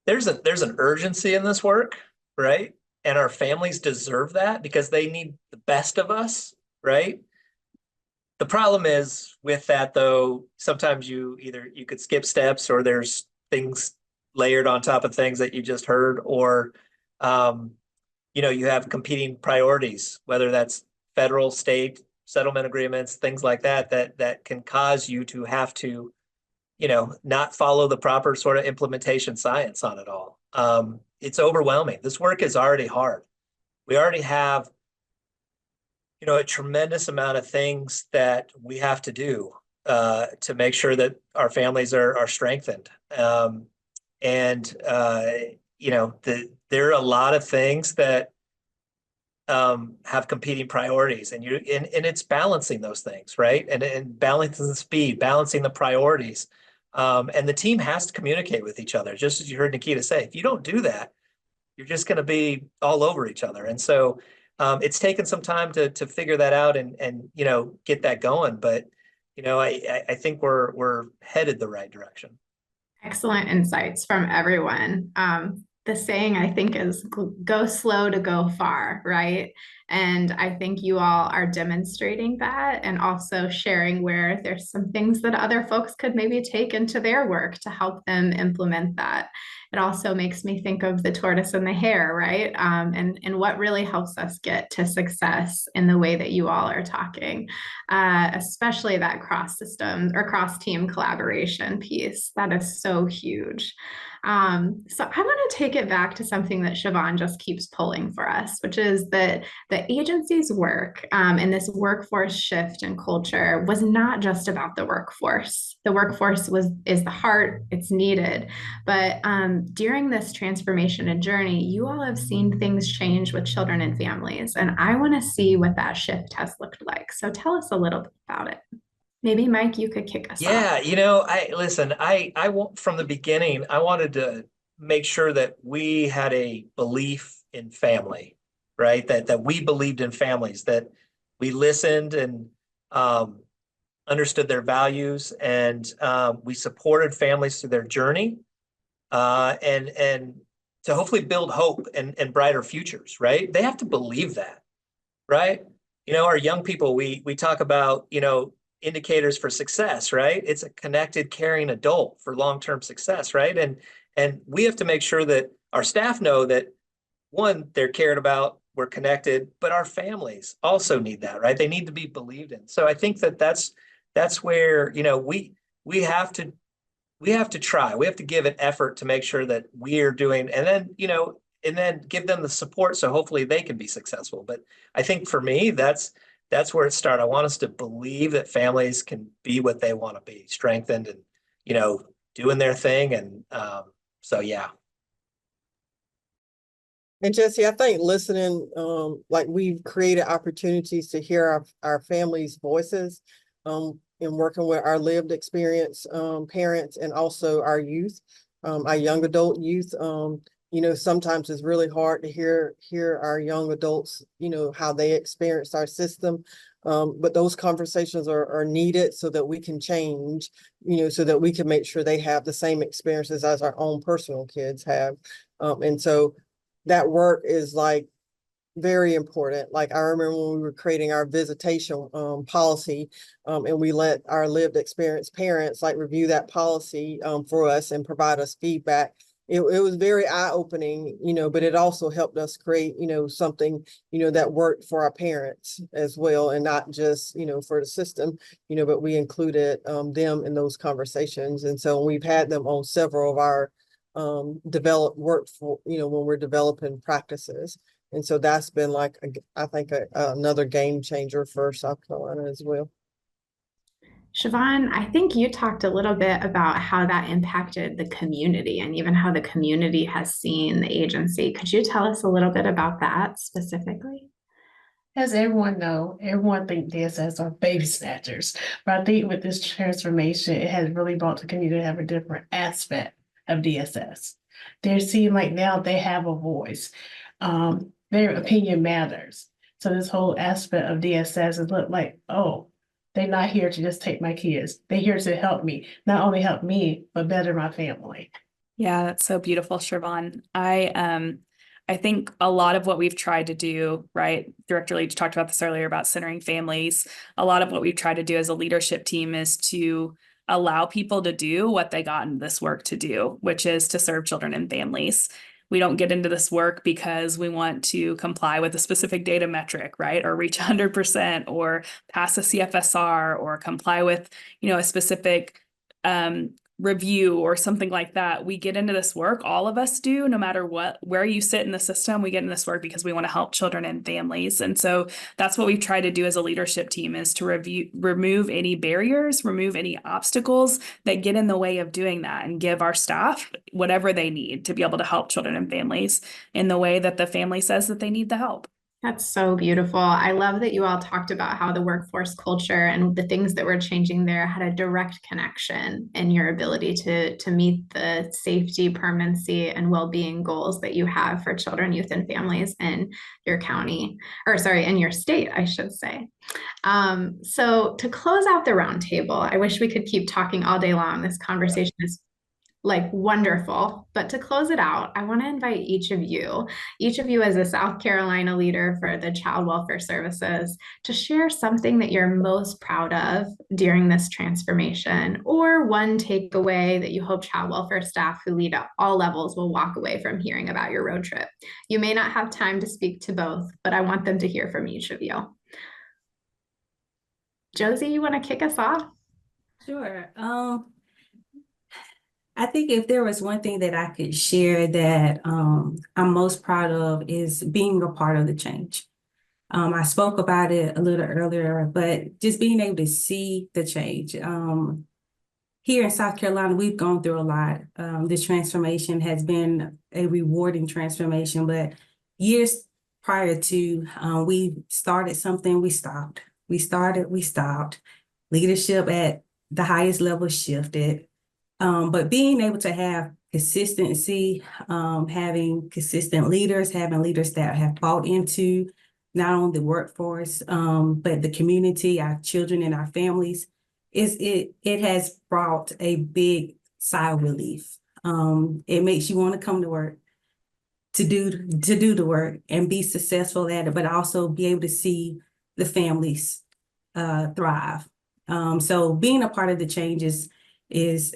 There's an urgency in this work, right? And our families deserve that because they need the best of us, right? The problem is with that though, sometimes you could skip steps, or there's things layered on top of things that you just heard, or you know, you have competing priorities, whether that's federal, state, settlement agreements, things like that, that can cause you to have to, you know, not follow the proper sort of implementation science on it all. It's overwhelming. This work is already hard. We already have, you know, a tremendous amount of things that we have to do to make sure that our families are strengthened. You know, there are a lot of things that have competing priorities, and it's balancing those things, right? And balancing the speed, balancing the priorities. And the team has to communicate with each other, just as you heard Nikita say. If you don't do that, you're just going to be all over each other. And so it's taken some time to figure that out and you know, get that going. But you know, I think we're headed the right direction. Excellent insights from everyone. The saying, I think, is go slow to go far, right? And I think you all are demonstrating that, and also sharing where there's some things that other folks could maybe take into their work to help them implement that. It also makes me think of the tortoise and the hare, right? And what really helps us get to success in the way that you all are talking, especially that cross systems or cross team collaboration piece. That is so huge. So I want to take it back to something that Siobhan just keeps pulling for us, which is that the agency's work and this workforce shift and culture was not just about the workforce. The workforce is the heart, it's needed. But during this transformation and journey, you all have seen things change with children and families. And I want to see what that shift has looked like. So tell us a little bit about it. Maybe Mike, you could kick us off. Yeah, you know, I want, from the beginning, I wanted to make sure that we had a belief in family, right? That we believed in families, that we listened and understood their values, and we supported families through their journey, and to hopefully build hope and brighter futures, right? They have to believe that, right? You know, our young people, we talk about, you know, indicators for success, right? It's a connected, caring adult for long-term success, right? And we have to make sure that our staff know that, one, they're cared about, we're connected, but our families also need that, right? They need to be believed in. So I think that's where, you know, we have to try, we have to give an effort to make sure that we're doing, and then, you know, and then give them the support so hopefully they can be successful. But I think for me, that's where it started. I want us to believe that families can be what they want to be, strengthened and, you know, doing their thing. And so, yeah. And Jesse, I think listening, like we've created opportunities to hear our families' voices in working with our lived experience parents, and also our youth, our young adult youth. sometimes it's really hard to hear our young adults, how they experience our system. But those conversations are needed so that we can change, so that we can make sure they have the same experiences as our own personal kids have. And so that work is like very important. Like I remember when we were creating our visitation policy, and we let our lived experience parents like review that policy for us and provide us feedback. It was very eye-opening, but it also helped us create, something, that worked for our parents as well, and not just, for the system, but we included them in those conversations. And so we've had them on several of our developed work for, when we're developing practices. And so that's been like, I think, another game changer for South Carolina as well. Siobhan, I think you talked a little bit about how that impacted the community and even how the community has seen the agency. Could you tell us a little bit about that specifically? As everyone know, everyone think DSS are baby snatchers, but I think with this transformation, it has really brought the community to have a different aspect of DSS. They're seeing like now they have a voice. Their opinion matters. So this whole aspect of DSS is look like, oh, they're not here to just take my kids. They're here to help me, not only help me, but better my family. Yeah, that's so beautiful, Siobhan. I think a lot of what we've tried to do, right? Director Leach talked about this earlier about centering families. A lot of what we've tried to do as a leadership team is to allow people to do what they got in this work to do, which is to serve children and families. We don't get into this work because we want to comply with a specific data metric, right? Or reach 100% or pass a CFSR or comply with, a specific review or something like that. We get into this work, all of us do, no matter where you sit in the system, we get in this work because we want to help children and families. And so that's what we've tried to do as a leadership team, is to remove any barriers, remove any obstacles that get in the way of doing that, and give our staff whatever they need to be able to help children and families in the way that the family says that they need the help. That's so beautiful. I love that you all talked about how the workforce culture and the things that were changing there had a direct connection in your ability to meet the safety, permanency, and well-being goals that you have for children, youth, and families in your county, in your state, I should say. So to close out the roundtable, I wish we could keep talking all day long. This conversation is wonderful. But to close it out, I want to invite each of you as a South Carolina leader for the Child Welfare Services, to share something that you're most proud of during this transformation, or one takeaway that you hope child welfare staff who lead at all levels will walk away from hearing about your road trip. You may not have time to speak to both, but I want them to hear from each of you. Josie, you want to kick us off? Sure. I think if there was one thing that I could share that I'm most proud of, is being a part of the change. I spoke about it a little earlier, but just being able to see the change. Here in South Carolina, we've gone through a lot. This transformation has been a rewarding transformation, but years prior to, we started something, we stopped. We started, we stopped. Leadership at the highest level shifted. But being able to have consistency, having consistent leaders, having leaders that have bought into not only the workforce, but the community, our children and our families, it has brought a big sigh of relief. It makes you want to come to work, to do the work and be successful at it, but also be able to see the families thrive. So being a part of the changes is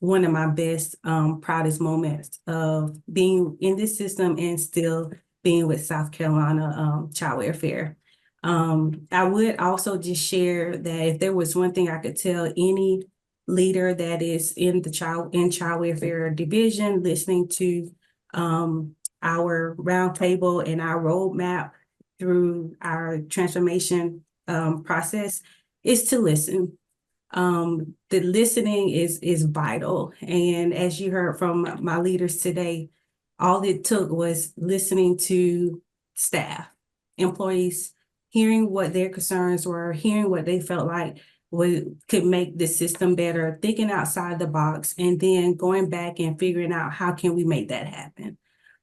one of my best, proudest moments of being in this system and still being with South Carolina Child Welfare. I would also just share that if there was one thing I could tell any leader that is in the Child Welfare Division, listening to our roundtable and our roadmap through our transformation process, is to listen. The listening is vital. And as you heard from my leaders today, all it took was listening to staff, employees, hearing what their concerns were, hearing what they felt like could make the system better, thinking outside the box, and then going back and figuring out how can we make that happen.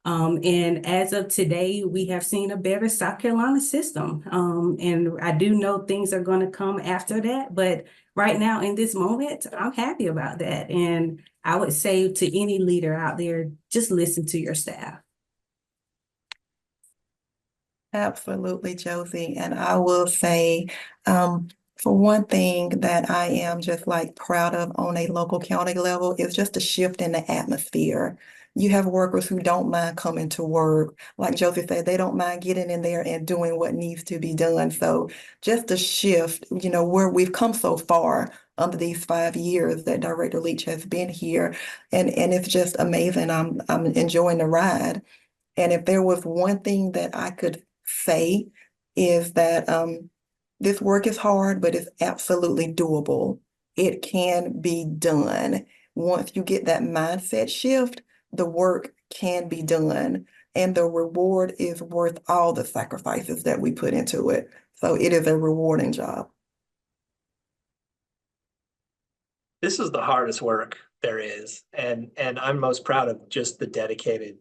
And as of today, we have seen a better South Carolina system. And I do know things are going to come after that, but right now in this moment, I'm happy about that. And I would say to any leader out there, just listen to your staff. Absolutely, Josie. And I will say, for one thing that I am just like proud of on a local county level is just a shift in the atmosphere. You have workers who don't mind coming to work. Like Josie said, they don't mind getting in there and doing what needs to be done. So just a shift, where we've come so far under these 5 years that Director Leach has been here. And it's just amazing. I'm enjoying the ride. And if there was one thing that I could say is that this work is hard, but it's absolutely doable. It can be done. Once you get that mindset shift, the work can be done, and the reward is worth all the sacrifices that we put into it. So it is a rewarding job. This is the hardest work there is, and I'm most proud of just the dedicated,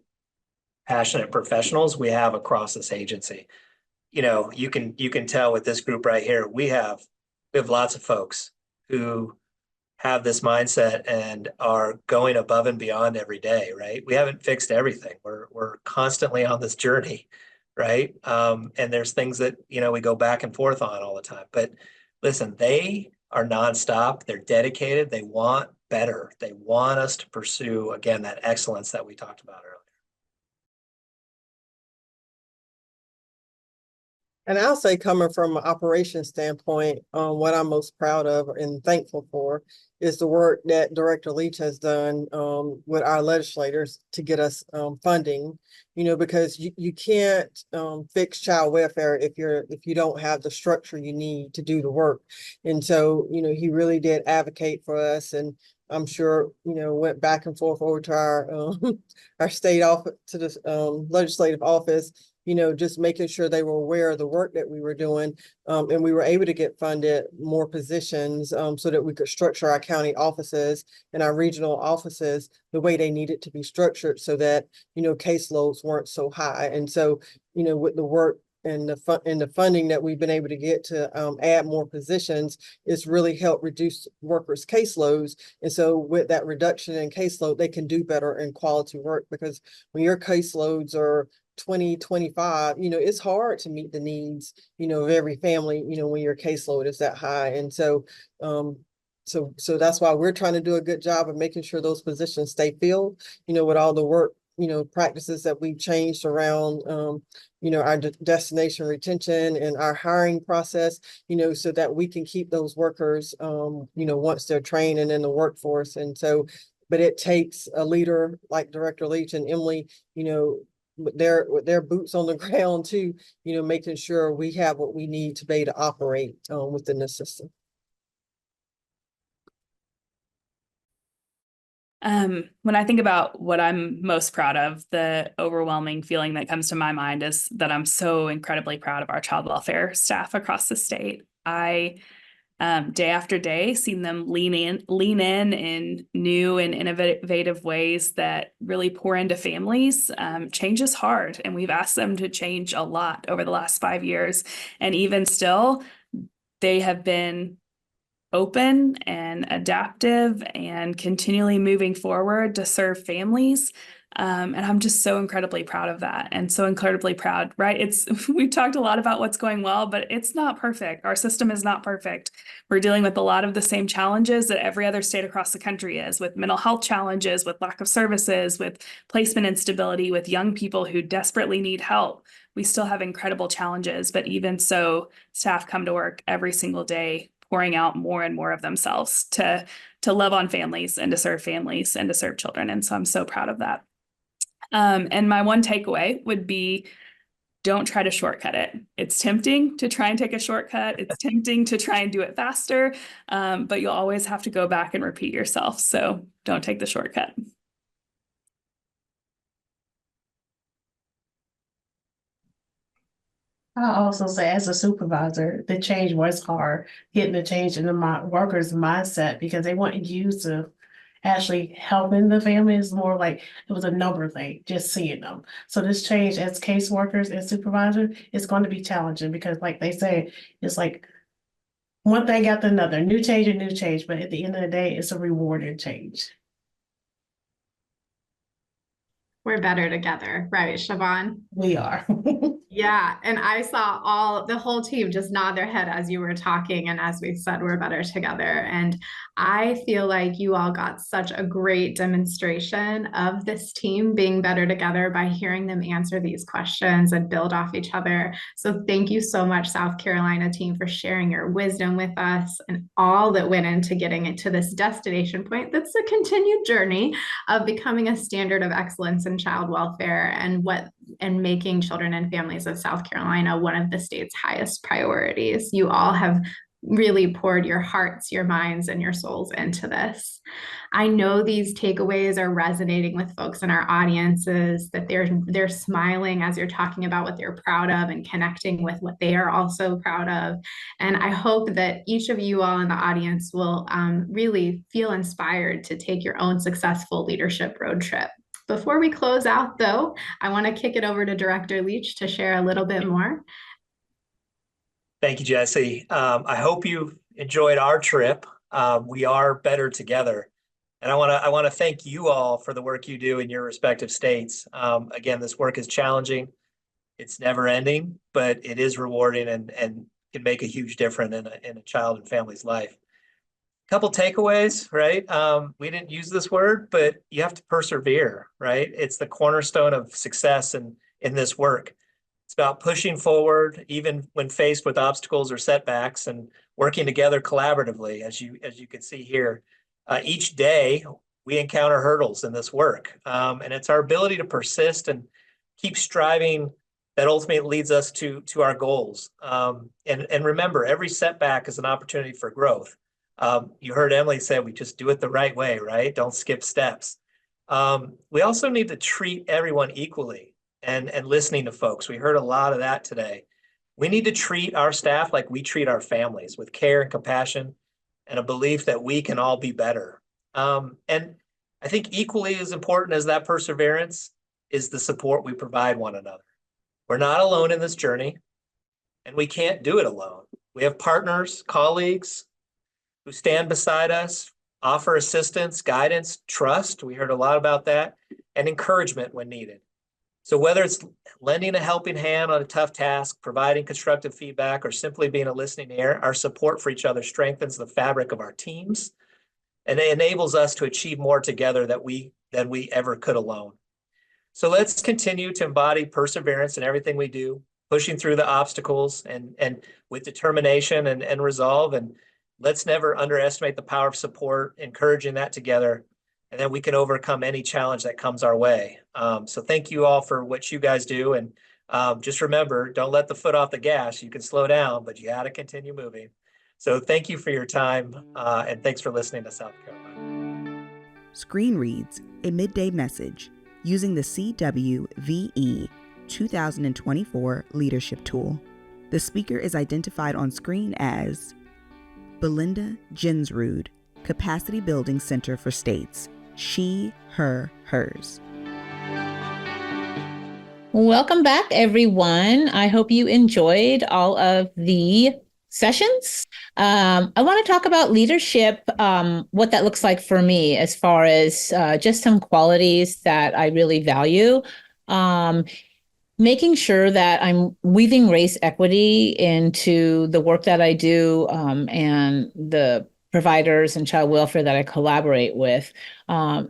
passionate professionals we have across this agency. You can tell with this group right here, we have lots of folks who have this mindset and are going above and beyond every day, right? We haven't fixed everything. We're constantly on this journey, right? And there's things that, we go back and forth on all the time. But listen, they are nonstop. They're dedicated. They want better. They want us to pursue, again, that excellence that we talked about earlier. And I'll say, coming from an operations standpoint, what I'm most proud of and thankful for is the work that Director Leach has done with our legislators to get us funding. Because you can't fix child welfare if you don't have the structure you need to do the work. And so, he really did advocate for us, and I'm sure, went back and forth over to our state office, to the legislative office, just making sure they were aware of the work that we were doing. And we were able to get funded more positions so that we could structure our county offices and our regional offices the way they needed to be structured, so that, caseloads weren't so high. And so, with the work and the funding that we've been able to get to add more positions, it's really helped reduce workers' caseloads. And so with that reduction in caseload, they can do better in quality work, because when your caseloads are 20, 25, it's hard to meet the needs, of every family, when your caseload is that high. And so, so that's why we're trying to do a good job of making sure those positions stay filled, with all the work, practices that we've changed around, our destination retention and our hiring process, so that we can keep those workers, once they're trained and in the workforce. And so, but it takes a leader like Director Leach and Emily, with their boots on the ground too, making sure we have what we need to be able to operate within the system. When I think about what I'm most proud of, the overwhelming feeling that comes to my mind is that I'm so incredibly proud of our child welfare staff across the state. I day after day, seen them lean in new and innovative ways that really pour into families. Change is hard, and we've asked them to change a lot over the last 5 years. And even still, they have been open and adaptive and continually moving forward to serve families. And I'm just so incredibly proud of that, and so incredibly proud, right? We've talked a lot about what's going well, but it's not perfect. Our system is not perfect. We're dealing with a lot of the same challenges that every other state across the country is, with mental health challenges, with lack of services, with placement instability, with young people who desperately need help. We still have incredible challenges, but even so, staff come to work every single day, pouring out more and more of themselves to love on families and to serve families and to serve children. And so I'm so proud of that. And my one takeaway would be, don't try to shortcut it. It's tempting to try and take a shortcut. It's tempting to try and do it faster, but you'll always have to go back and repeat yourself. So don't take the shortcut. I also say, as a supervisor, the change was hard, getting the change in the workers' mindset, because they weren't used to actually helping the family. It's more like it was a number thing, just seeing them. So this change as caseworkers and supervisors is going to be challenging because like they say, it's like one thing after another, new change, but at the end of the day, it's a rewarding change. We're better together, right, Siobhan? We are. Yeah, and I saw the whole team just nod their head as you were talking, and as we said, we're better together. And I feel like you all got such a great demonstration of this team being better together by hearing them answer these questions and build off each other. So thank you so much, South Carolina team, for sharing your wisdom with us and all that went into getting it to this destination point. That's a continued journey of becoming a standard of excellence in child welfare and making children and families of South Carolina one of the state's highest priorities. You all have really poured your hearts, your minds, and your souls into this. I know these takeaways are resonating with folks in our audiences, that they're smiling as you're talking about what they're proud of and connecting with what they are also proud of. And I hope that each of you all in the audience will really feel inspired to take your own successful leadership road trip. Before we close out, though, I want to kick it over to Director Leach to share a little bit more. Thank you, Jesse. I hope you enjoyed our trip. We are better together. And I want to thank you all for the work you do in your respective states. Again, this work is challenging. It's never ending, but it is rewarding and can make a huge difference in a child and family's life. Couple takeaways, right? We didn't use this word, but you have to persevere, right? It's the cornerstone of success in this work. It's about pushing forward, even when faced with obstacles or setbacks, and working together collaboratively, as you can see here. Each day, we encounter hurdles in this work, and it's our ability to persist and keep striving that ultimately leads us to our goals. And remember, every setback is an opportunity for growth. You heard Emily say we just do it the right way, right? Don't skip steps. We also need to treat everyone equally and listening to folks. We heard a lot of that today. We need to treat our staff like we treat our families, with care and compassion and a belief that we can all be better. And I think equally as important as that perseverance is the support we provide one another. We're not alone in this journey, and we can't do it alone. We have partners, colleagues, who stand beside us, offer assistance, guidance, trust. We heard a lot about that, and encouragement when needed. So whether it's lending a helping hand on a tough task, providing constructive feedback, or simply being a listening ear, our support for each other strengthens the fabric of our teams, and it enables us to achieve more together than we ever could alone. So let's continue to embody perseverance in everything we do, pushing through the obstacles and with determination and resolve. And let's never underestimate the power of support, encouraging that together, and then we can overcome any challenge that comes our way. So thank you all for what you guys do. And just remember, don't let the foot off the gas. You can slow down, but you got to continue moving. So thank you for your time, and thanks for listening to South Carolina. Screen reads a midday message using the CWVE 2024 Leadership Tool. The speaker is identified on screen as Belinda Jensrud, Capacity Building Center for States. She, her, hers. Welcome back, everyone. I hope you enjoyed all of the sessions. I want to talk about leadership, what that looks like for me as far as just some qualities that I really value. Making sure that I'm weaving race equity into the work that I do and the providers and child welfare that I collaborate with,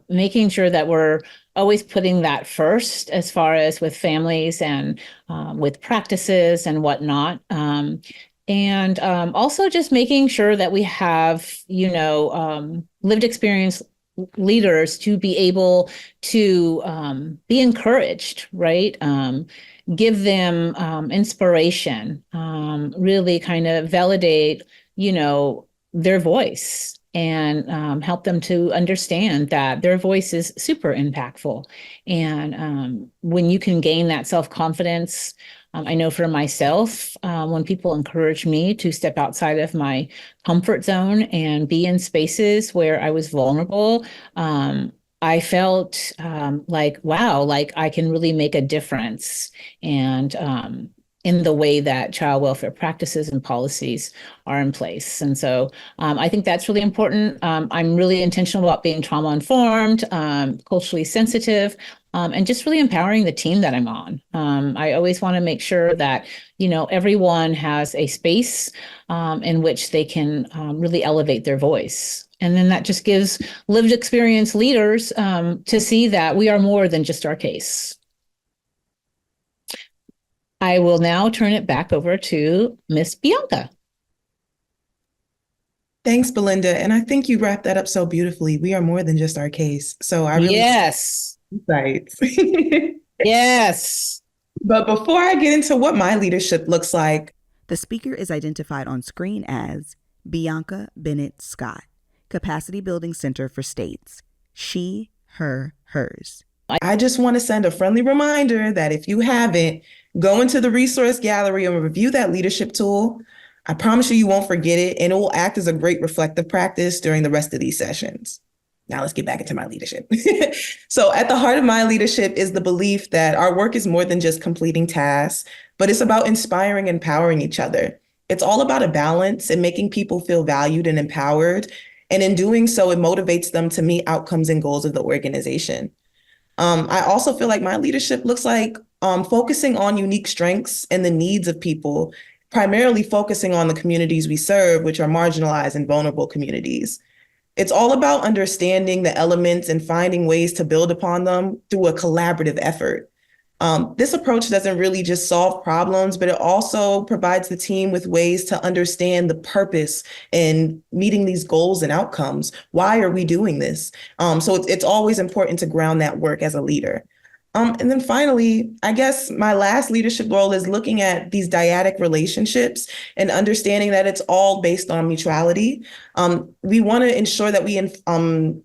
making sure that we're always putting that first as far as with families and with practices and whatnot. And also just making sure that we have, lived experience leaders to be able to be encouraged, right? Give them inspiration, really kind of validate, their voice and help them to understand that their voice is super impactful. And when you can gain that self-confidence, I know for myself, when people encourage me to step outside of my comfort zone and be in spaces where I was vulnerable, I felt like, wow, like I can really make a difference. And in the way that child welfare practices and policies are in place. And so I think that's really important. I'm really intentional about being trauma informed, culturally sensitive, and just really empowering the team that I'm on. I always want to make sure that, everyone has a space in which they can really elevate their voice. And then that just gives lived experience leaders to see that we are more than just our case. I will now turn it back over to Miss Bianca. Thanks, Belinda. And I think you wrapped that up so beautifully. We are more than just our case. So I really Yes. Right. Yes. But before I get into what my leadership looks like, The speaker is identified on screen as Bianca Bennett Scott, Capacity Building Center for States. She, her, hers. I just want to send a friendly reminder that if you haven't, go into the resource gallery and review that leadership tool. I promise you won't forget it, and it will act as a great reflective practice during the rest of these sessions. Now let's get back into my leadership. So at the heart of my leadership is the belief that our work is more than just completing tasks, but it's about inspiring and empowering each other. It's all about a balance and making people feel valued and empowered. And in doing so, it motivates them to meet outcomes and goals of the organization. I also feel like my leadership looks like focusing on unique strengths and the needs of people, primarily focusing on the communities we serve, which are marginalized and vulnerable communities. It's all about understanding the elements and finding ways to build upon them through a collaborative effort. This approach doesn't really just solve problems, but it also provides the team with ways to understand the purpose in meeting these goals and outcomes. Why are we doing this? So it's always important to ground that work as a leader. And then finally, I guess my last leadership role is looking at these dyadic relationships and understanding that it's all based on mutuality. We want to ensure that we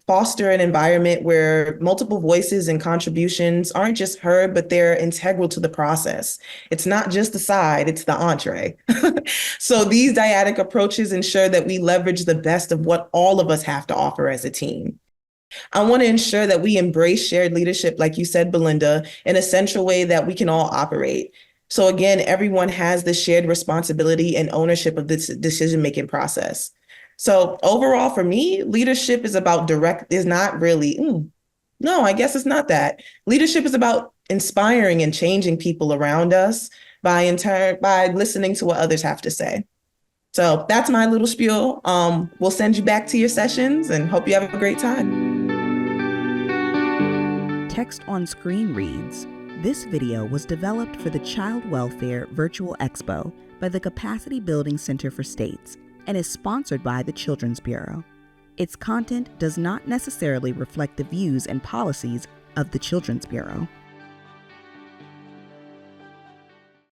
foster an environment where multiple voices and contributions aren't just heard, but they're integral to the process. It's not just the side, it's the entree. So these dyadic approaches ensure that we leverage the best of what all of us have to offer as a team. I want to ensure that we embrace shared leadership, like you said, Belinda, in a central way that we can all operate. So again, everyone has the shared responsibility and ownership of this decision-making process. So overall, for me, leadership is about I guess it's not that. Leadership is about inspiring and changing people around us by listening to what others have to say. So that's my little spiel. We'll send you back to your sessions and hope you have a great time. Text on screen reads, "This video was developed for the Child Welfare Virtual Expo by the Capacity Building Center for States and is sponsored by the Children's Bureau. Its content does not necessarily reflect the views and policies of the Children's Bureau.